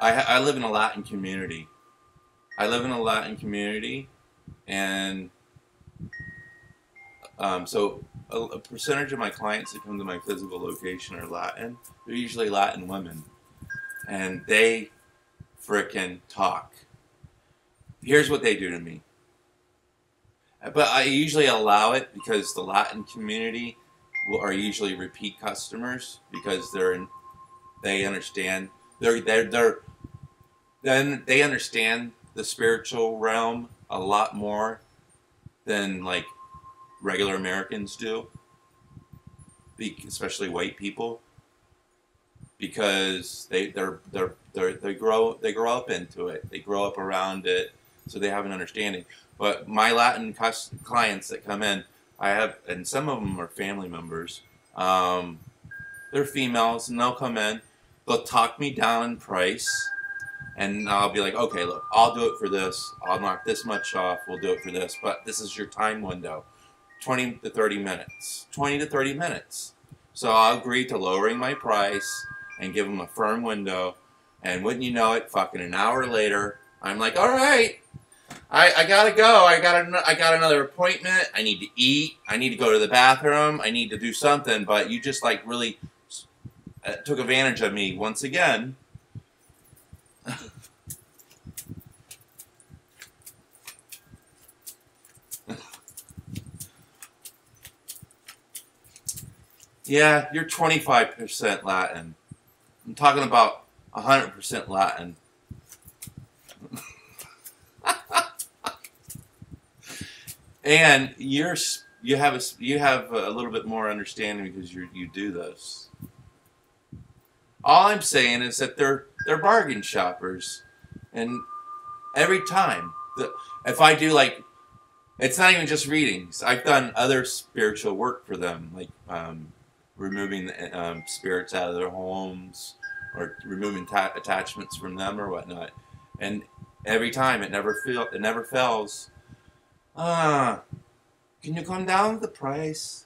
I live in a Latin community. And so a percentage of my clients that come to my physical location are Latin. They're usually Latin women, and they frickin' talk. Here's what they do to me. But I usually allow it because the Latin community are usually repeat customers because they understand then they understand the spiritual realm a lot more than like regular Americans do, especially white people, because they grow up into it. They grow up around it, so they have an understanding. But my Latin clients that come in, I have, and some of them are family members. They're females, and they'll come in. They'll talk me down in price, and I'll be like, okay, look, I'll do it for this. I'll knock this much off. We'll do it for this. But this is your time window, 20 to 30 minutes. 20 to 30 minutes. So I'll agree to lowering my price and give them a firm window. And wouldn't you know it, fucking an hour later, I'm like, all right, I gotta go. I got another appointment. I need to eat. I need to go to the bathroom. I need to do something. But you just like really took advantage of me once again. Yeah, you're 25% Latin. I'm talking about 100% Latin. And you have a little bit more understanding because you do this. All I'm saying is that they're bargain shoppers, and every time if I do, like, it's not even just readings. I've done other spiritual work for them, like removing spirits out of their homes or removing attachments from them or whatnot. And every time it never fails. Can you come down with the price?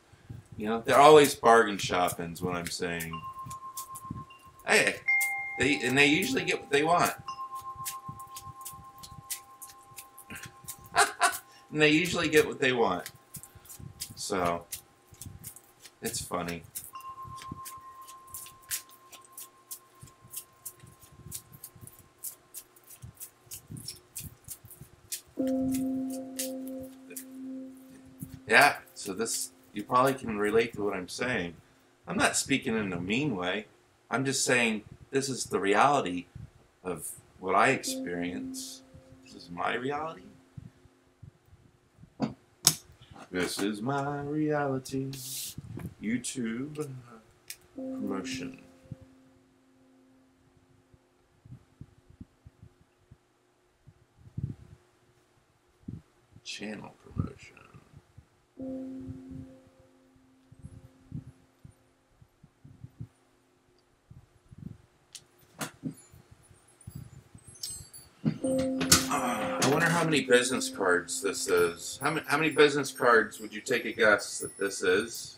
You know, they're always bargain shopping is what I'm saying. Hey, they usually get what they want. And they usually get what they want. So, it's funny. Yeah, so this, you probably can relate to what I'm saying. I'm not speaking in a mean way. I'm just saying this is the reality of what I experience. This is my reality. This is my reality. YouTube promotion. Channel promotion. I wonder how many business cards this is. How many business cards would you take a guess that this is?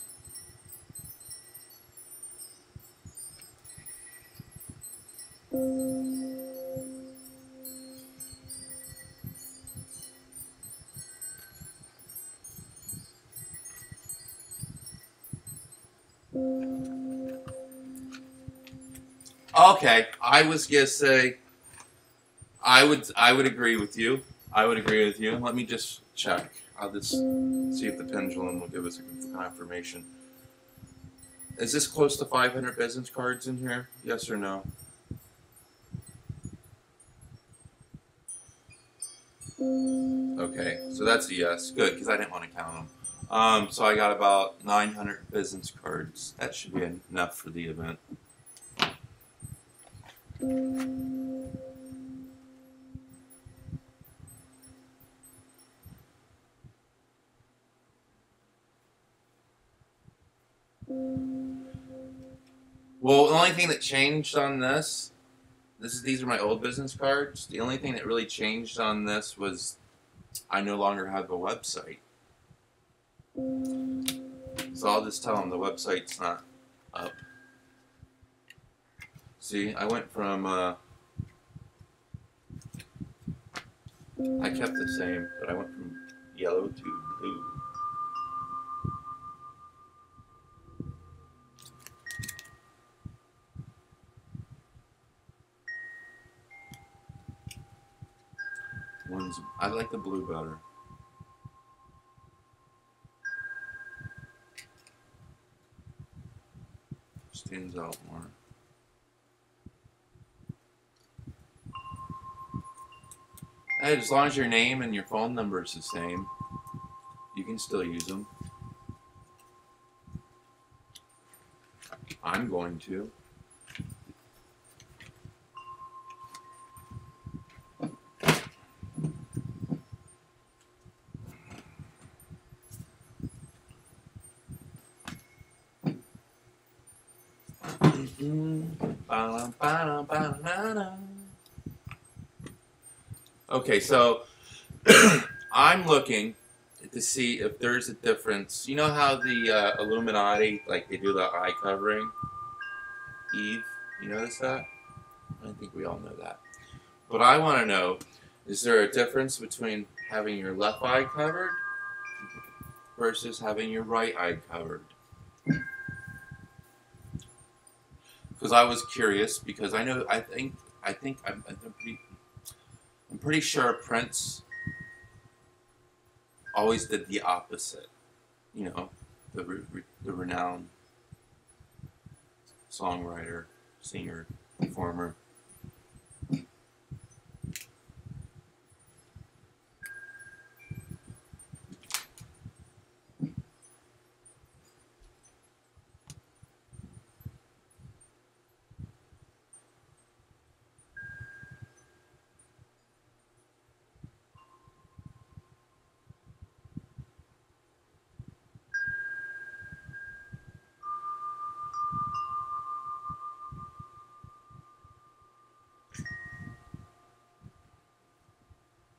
Okay, I was gonna say I would agree with you. I would agree with you. Let me just check. I'll just see if the pendulum will give us a confirmation. Is this close to 500 business cards in here? Yes or no? Okay, so that's a yes. Good, because I didn't want to count them. So I got about 900 business cards. That should be enough for the event. Well, the only thing that changed on these are my old business cards. The only thing that really changed on this was I no longer have a website. So I'll just tell them the website's not up. See, I went from, I kept the same, but I went from yellow to blue. I like the blue better. Stands out more. Hey, as long as your name and your phone number is the same, you can still use them. I'm going to. Okay, so I'm looking to see if there's a difference. You know how the Illuminati, like they do the eye covering? Eve, you notice that? I think we all know that. But I want to know, is there a difference between having your left eye covered versus having your right eye covered? Because I was curious, because I know, I'm pretty sure Prince always did the opposite. You know, the renowned songwriter, singer, performer.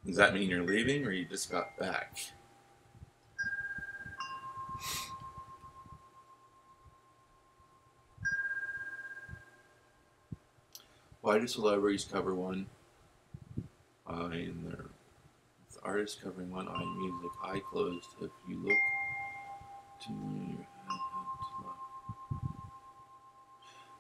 Does that mean you're leaving or you just got back? Why do celebrities cover one eye in their artists covering one eye in music, eye closed? If you look to your head to left.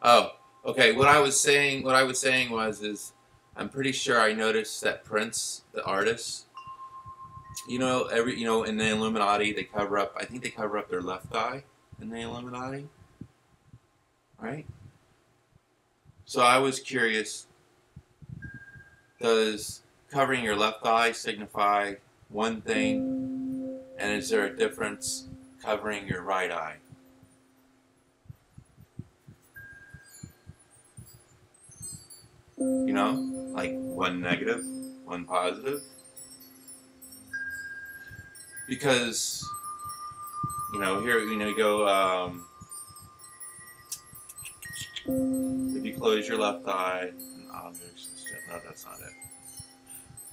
Oh, okay. What I was saying was I'm pretty sure I noticed that Prince, the artist, in the Illuminati they cover up. I think they cover up their left eye in the Illuminati, right? So I was curious, does covering your left eye signify one thing, and is there a difference covering your right eye? You know, like one negative, one positive? Because, here, you go, if you close your left eye, no, that's not it.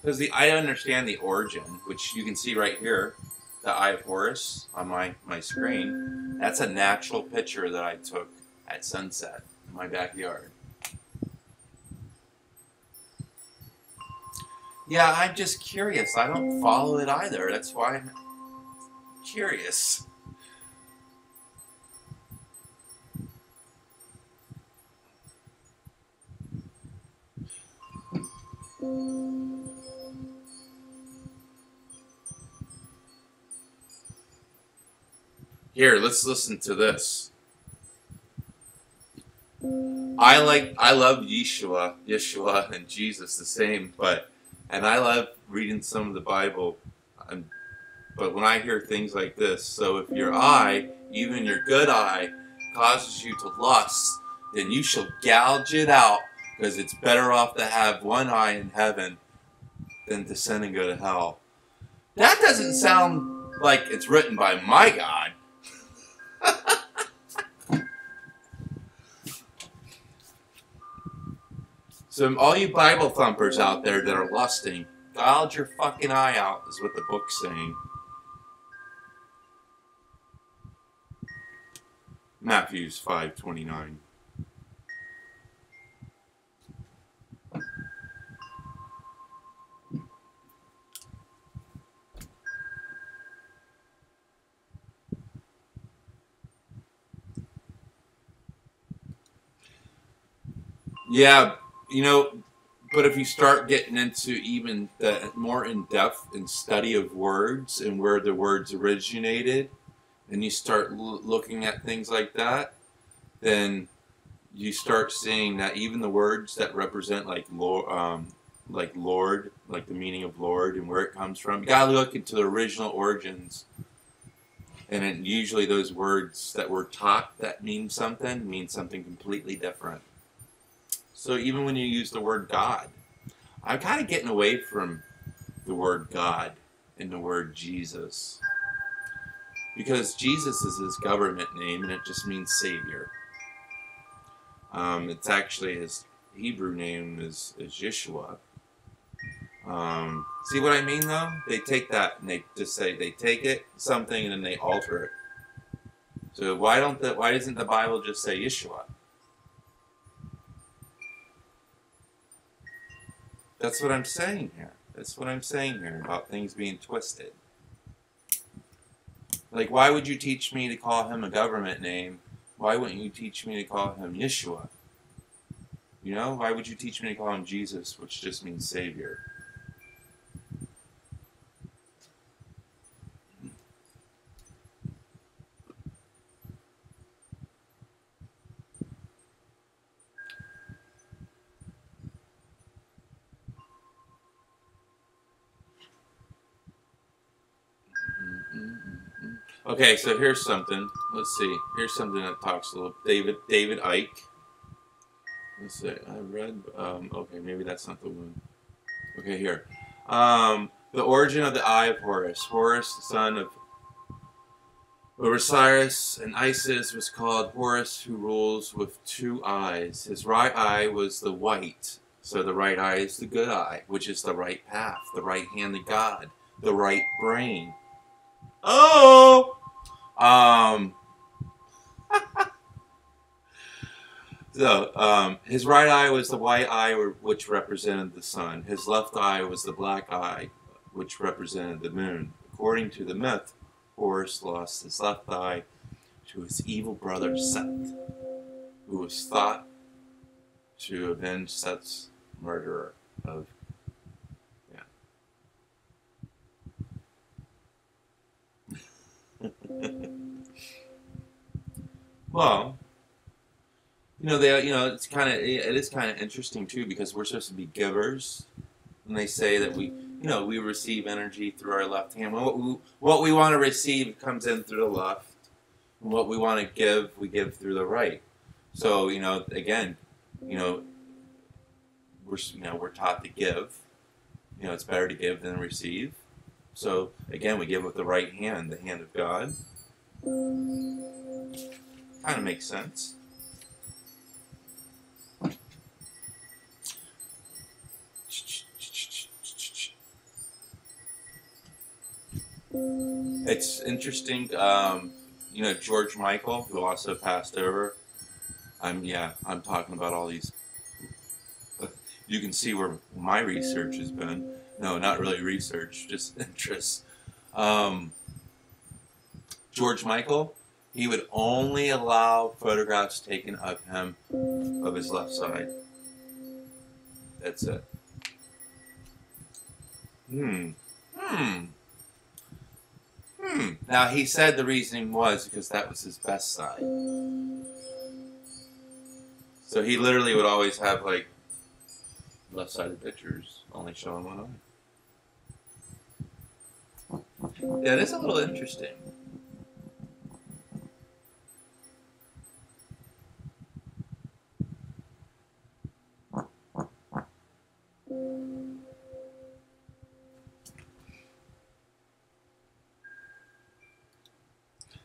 Because I understand the origin, which you can see right here, the Eye of Horus on my screen. That's a natural picture that I took at sunset in my backyard. Yeah, I'm just curious. I don't follow it either. That's why I'm curious. Here, let's listen to this. I love Yeshua and Jesus the same, and I love reading some of the Bible. But when I hear things like this, so if your eye, even your good eye, causes you to lust, then you shall gouge it out, because it's better off to have one eye in heaven than to sin and go to hell. That doesn't sound like it's written by my God. So all you Bible thumpers out there that are lusting, gouge your fucking eye out, is what the book's saying. Matthews 5:29. Yeah, But if you start getting into even the more in-depth and study of words and where the words originated, and you start looking at things like that, then you start seeing that even the words that represent like Lord, like the meaning of Lord and where it comes from, you gotta look into the original origins. And usually those words that were taught that mean something completely different. So even when you use the word God, I'm kind of getting away from the word God and the word Jesus. Because Jesus is his government name and it just means Savior. It's actually his Hebrew name is Yeshua. See what I mean though? They take that and they just say they take it, something, and then they alter it. So why doesn't the Bible just say Yeshua? That's what I'm saying here. That's what I'm saying here about things being twisted. Like, why would you teach me to call him a government name? Why wouldn't you teach me to call him Yeshua? You know, why would you teach me to call him Jesus, which just means Savior? Okay, so here's something. Let's see. Here's something that talks a little. David Icke. Let's see. I read. Okay, maybe that's not the one. Okay, here. The origin of the eye of Horus. Horus, the son of Osiris and Isis, was called Horus, who rules with two eyes. His right eye was the white. So the right eye is the good eye, which is the right path, the right hand of God, the right brain. Oh! His right eye was the white eye, which represented the sun. His left eye was the black eye, which represented the moon. According to the myth, Horus lost his left eye to his evil brother Set, who was thought to avenge Set's murderer of. Well, it is kind of interesting too, because we're supposed to be givers, and they say that we receive energy through our left hand. What we want to receive comes in through the left, and what we want to give, we give through the right. So again, we're taught to give. It's better to give than receive. So again, we give with the right hand, the hand of God. Kind of makes sense. It's interesting, George Michael, who also passed over. I'm talking about all these. You can see where my research has been. No, not really research, just interest. George Michael, he would only allow photographs taken of him of his left side. That's it. Now, he said the reasoning was because that was his best side. So he literally would always have, like, left-sided pictures only showing one eye. Yeah, it is a little interesting.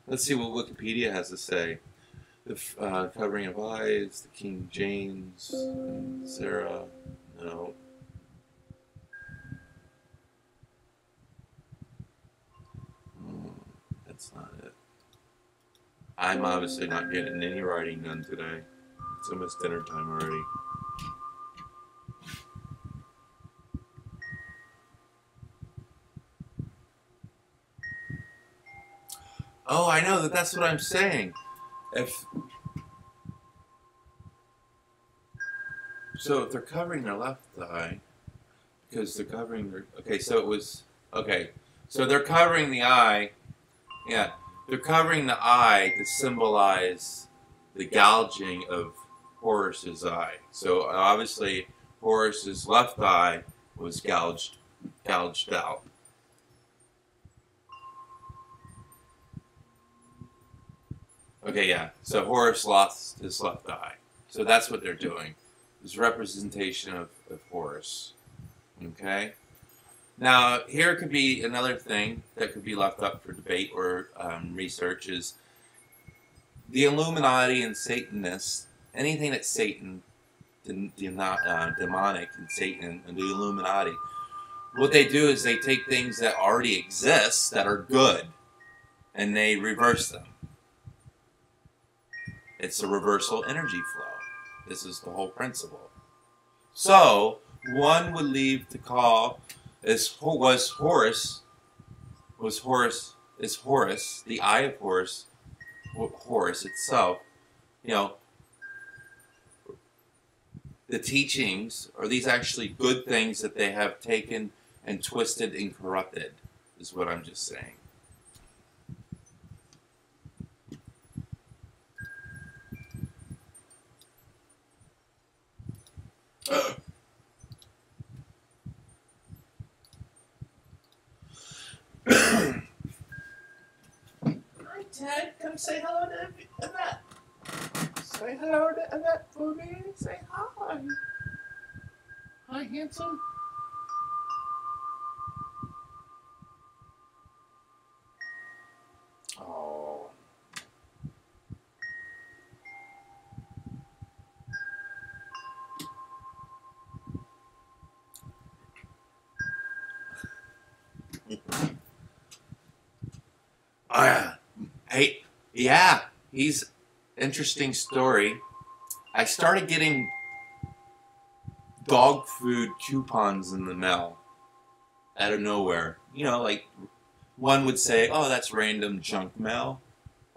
Let's see what Wikipedia has to say. The covering of eyes, the King James, and Sarah. No. That's not it. I'm obviously not getting any writing done today. It's almost dinner time already. Oh, I know that's what I'm saying. So if they're covering their left eye, because they're covering their... Okay, so it was... Okay, so they're covering the eye. Yeah, they're covering the eye to symbolize the gouging of Horus's eye. So obviously Horus's left eye was gouged out. Okay, yeah. So Horus lost his left eye. So that's what they're doing. It's representation of Horus. Okay? Now, here could be another thing that could be left up for debate or research is the Illuminati and Satanists, anything that's Satan, demonic and Satan and the Illuminati, what they do is they take things that already exist that are good and they reverse them. It's a reversal energy flow. This is the whole principle. So, one would leave to call is Horus, the eye of Horus, Horus itself, you know, the teachings, are these actually good things that they have taken and twisted and corrupted, is what I'm just saying. Hi, Ted. Come say hello to Annette. Say hello to Annette for me. Say hi. Hi, handsome. Oh. Hey, yeah, he's interesting story. I started getting dog food coupons in the mail out of nowhere. You know, like one would say, "Oh, that's random junk mail."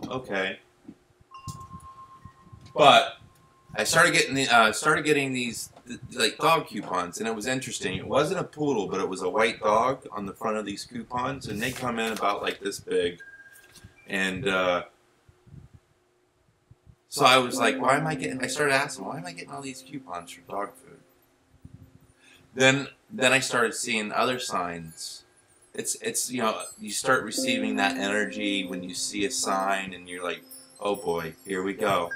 Okay, but I started getting these like dog coupons, and it was interesting. It wasn't a poodle, but it was a white dog on the front of these coupons, and they come in about like this big. And so I was like, I started asking, why am I getting all these coupons for dog food? Then I started seeing other signs. It's you know, you start receiving that energy when you see a sign and you're like, oh boy, here we go.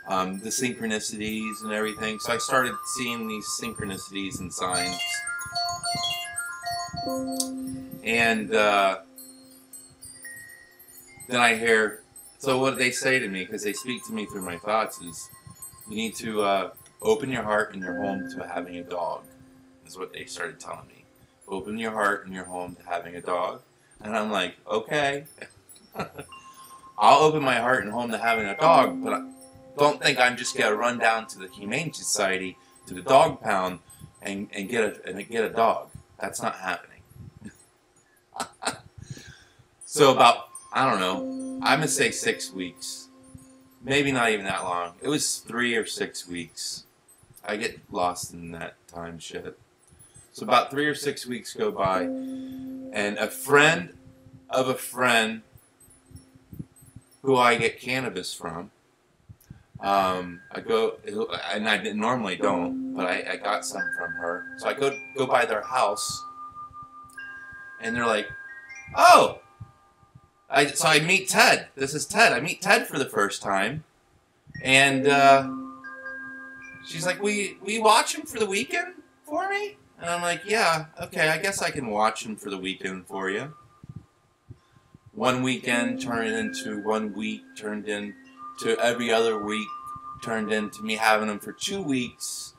The synchronicities and everything. So I started seeing these synchronicities and signs. And then I hear, so what they say to me, because they speak to me through my thoughts, is you need to open your heart and your home to having a dog, is what they started telling me. Open your heart and your home to having a dog. And I'm like, okay. I'll open my heart and home to having a dog, but I don't think I'm just going to run down to the Humane Society, to the dog pound, and get a dog. That's not happening. So about, I don't know, I'm going to say 6 weeks. Maybe not even that long. It was 3 or 6 weeks. I get lost in that time shit. So about 3 or 6 weeks go by, and a friend of a friend who I get cannabis from, I go, and I normally don't, but I got some from her. So I go by their house, and they're like, oh! So I meet Ted. This is Ted. I meet Ted for the first time. And she's like, will you watch him for the weekend for me? And I'm like, yeah, okay, I guess I can watch him for the weekend for you. One weekend turned into 1 week, turned into every other week, turned into me having him for 2 weeks,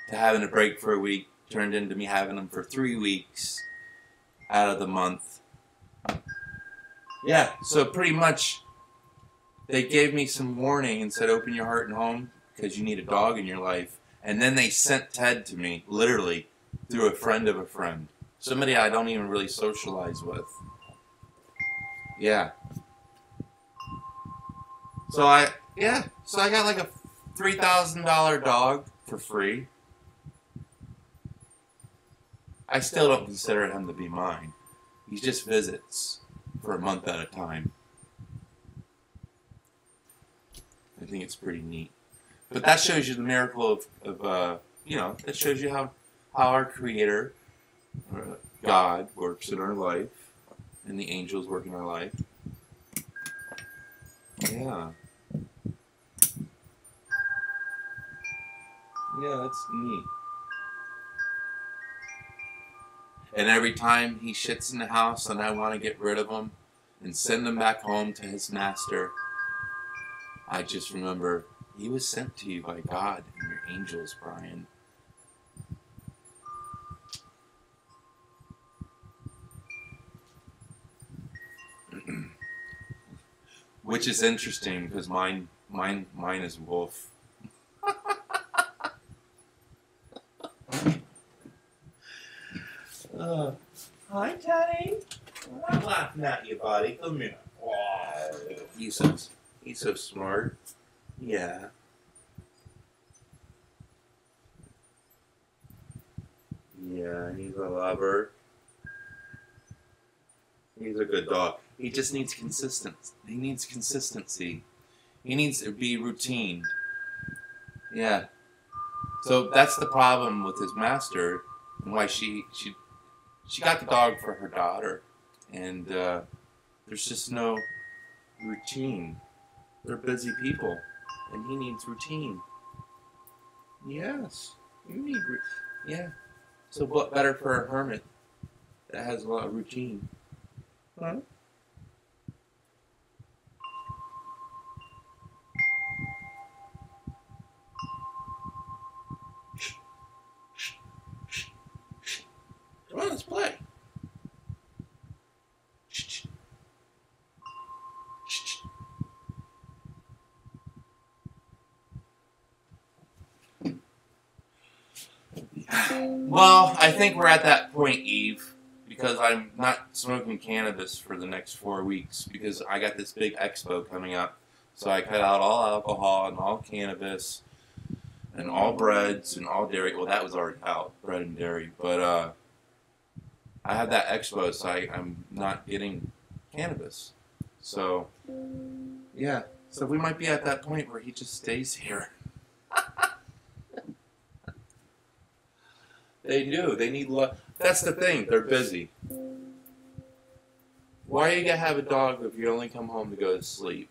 to having a break for a week, turned into me having him for 3 weeks out of the month. Yeah, so pretty much they gave me some warning and said, open your heart and home because you need a dog in your life. And then they sent Ted to me, literally, through a friend of a friend. Somebody I don't even really socialize with. Yeah. So I got like a $3,000 dog, for free, I still don't consider him to be mine. He just visits for a month at a time. I think it's pretty neat. But that shows you the miracle of you know, that shows you how our Creator, God, works in our life, and the angels work in our life. Yeah. Yeah, that's neat. And every time he shits in the house and I want to get rid of him and send him back home to his master, I just remember he was sent to you by God and your angels, Brian. Which is interesting because mine is Wolf. Hi, Teddy. I'm laughing at you, buddy. Come here. Oh, he's so smart. Yeah. Yeah, he's a lover. He's a good dog. He just needs consistency. He needs consistency. He needs to be routine. Yeah. So that's the problem with his master, and why she got the dog for her daughter, and there's just no routine. They're busy people, and he needs routine. Yes, you need yeah. So what better for a hermit that has a lot of routine? Huh? Come on, let's play. Well, I think we're at that point, Eve, because I'm not smoking cannabis for the next 4 weeks because I got this big expo coming up. So I cut out all alcohol and all cannabis and all breads and all dairy. Well, that was already out, bread and dairy. But I have that expo, so I'm not getting cannabis. So, yeah. So we might be at that point where he just stays here. They do. They need love. That's the thing. They're busy. Why are you going to have a dog if you only come home to go to sleep?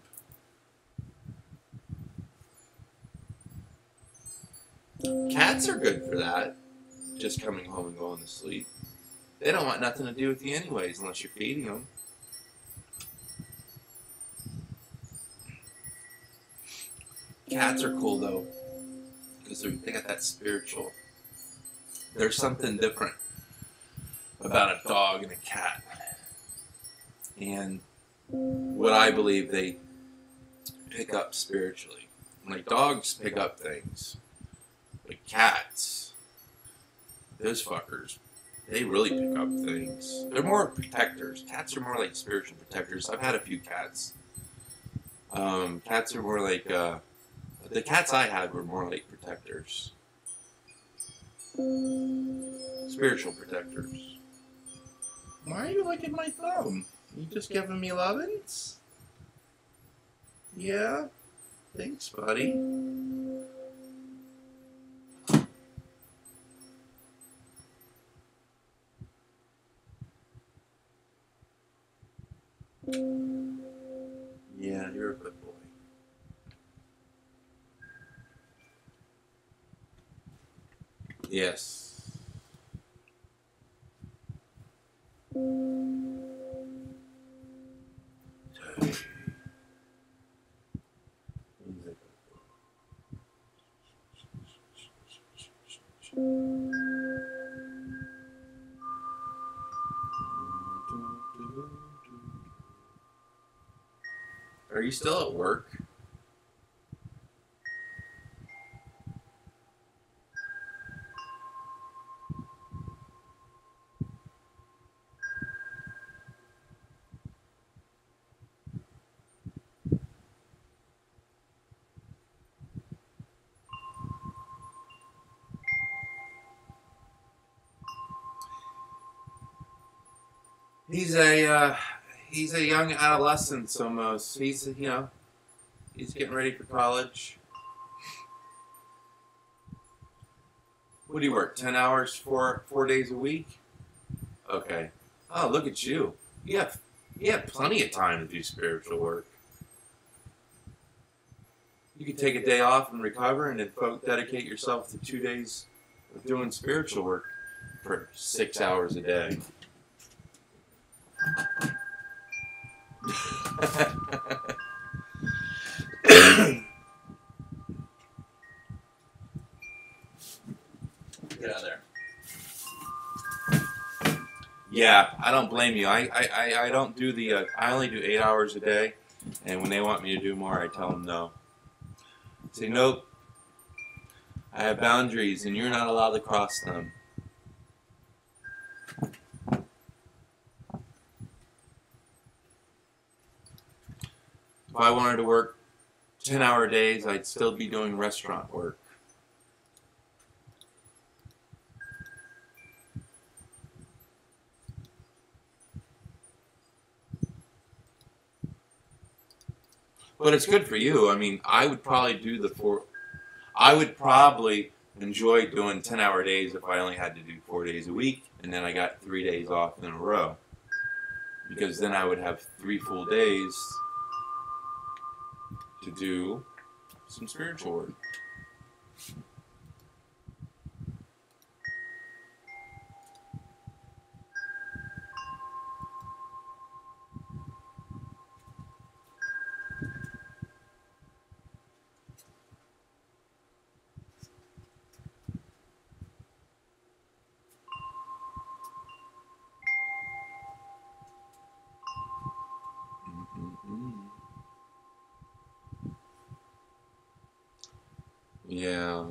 Cats are good for that. Just coming home and going to sleep. They don't want nothing to do with you anyways unless you're feeding them. Cats are cool though. Because they got that spiritual. There's something different about a dog and a cat. And what I believe they pick up spiritually. Like dogs pick up things. But cats, those fuckers, they really pick up things. They're more protectors. Cats are more like spiritual protectors. I've had a few cats. Cats are more like, the cats I had were more like protectors. Spiritual protectors. Why are you licking my thumb? You just giving me lovin's? Yeah? Thanks, buddy. Yeah, you're a good boy. Yes. Are you still at work? He's a young adolescent almost. He's he's getting ready for college. What do you work? 10 hours, 4 days a week? Okay. Oh, look at you. You have plenty of time to do spiritual work. You could take a day off and recover, and then dedicate yourself to 2 days of doing spiritual work for 6 hours a day. Get out of there. Yeah, I don't blame you. I don't do the. I only do 8 hours a day, and when they want me to do more, I tell them no. Say nope. I have boundaries, and you're not allowed to cross them. If I wanted to work 10-hour days, I'd still be doing restaurant work. But it's good for you. I mean, I would probably enjoy doing 10-hour days if I only had to do 4 days a week, and then I got 3 days off in a row. Because then I would have 3 full days to do some spiritual work. Yeah.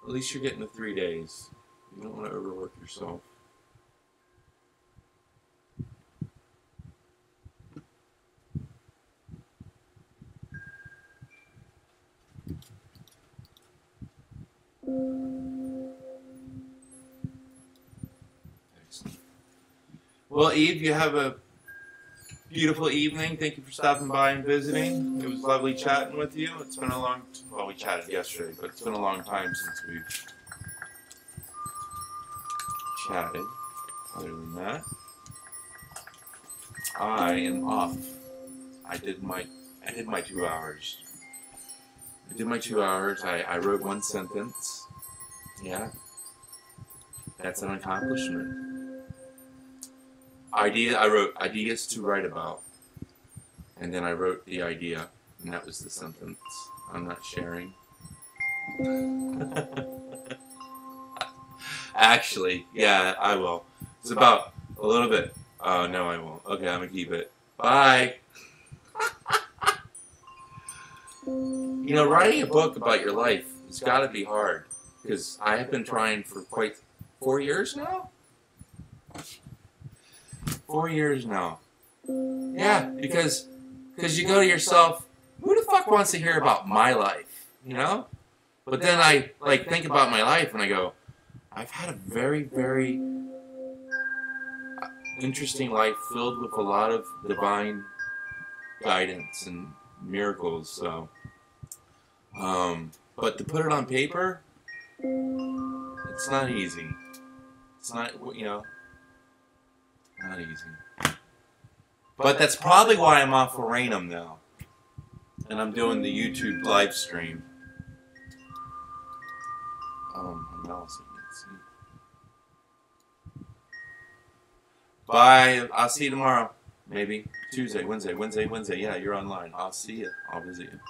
At least you're getting the 3 days. You don't want to overwork yourself. Excellent. Well, Eve, you have a beautiful evening. Thank you for stopping by and visiting. It was lovely chatting with you. It's been a long, well, we chatted yesterday, but it's been a long time since we've chatted. Other than that, I am off. I did my 2 hours. I wrote 1 sentence. Yeah. That's an accomplishment. I wrote ideas to write about, and then I wrote the idea, and that was the sentence. I'm not sharing. Actually, yeah, I will. It's about a little bit. Oh, no, I won't. Okay, I'm gonna keep it. Bye. You know, writing a book about your life has got to be hard, because I have been trying for quite 4 years now. 4 years now. Yeah, because you go to yourself, who the fuck wants to hear about my life, you know? But then I think about my life and I go, I've had a very, very interesting life filled with a lot of divine guidance and miracles. So, but to put it on paper, it's not easy. It's not, you know. Not easy. But that's probably why I'm off Aranum now. And I'm doing the YouTube live stream. My mouse, I can't see. Bye. I'll see you tomorrow. Maybe. Tuesday, Wednesday. Yeah, you're online. I'll see you. I'll visit you.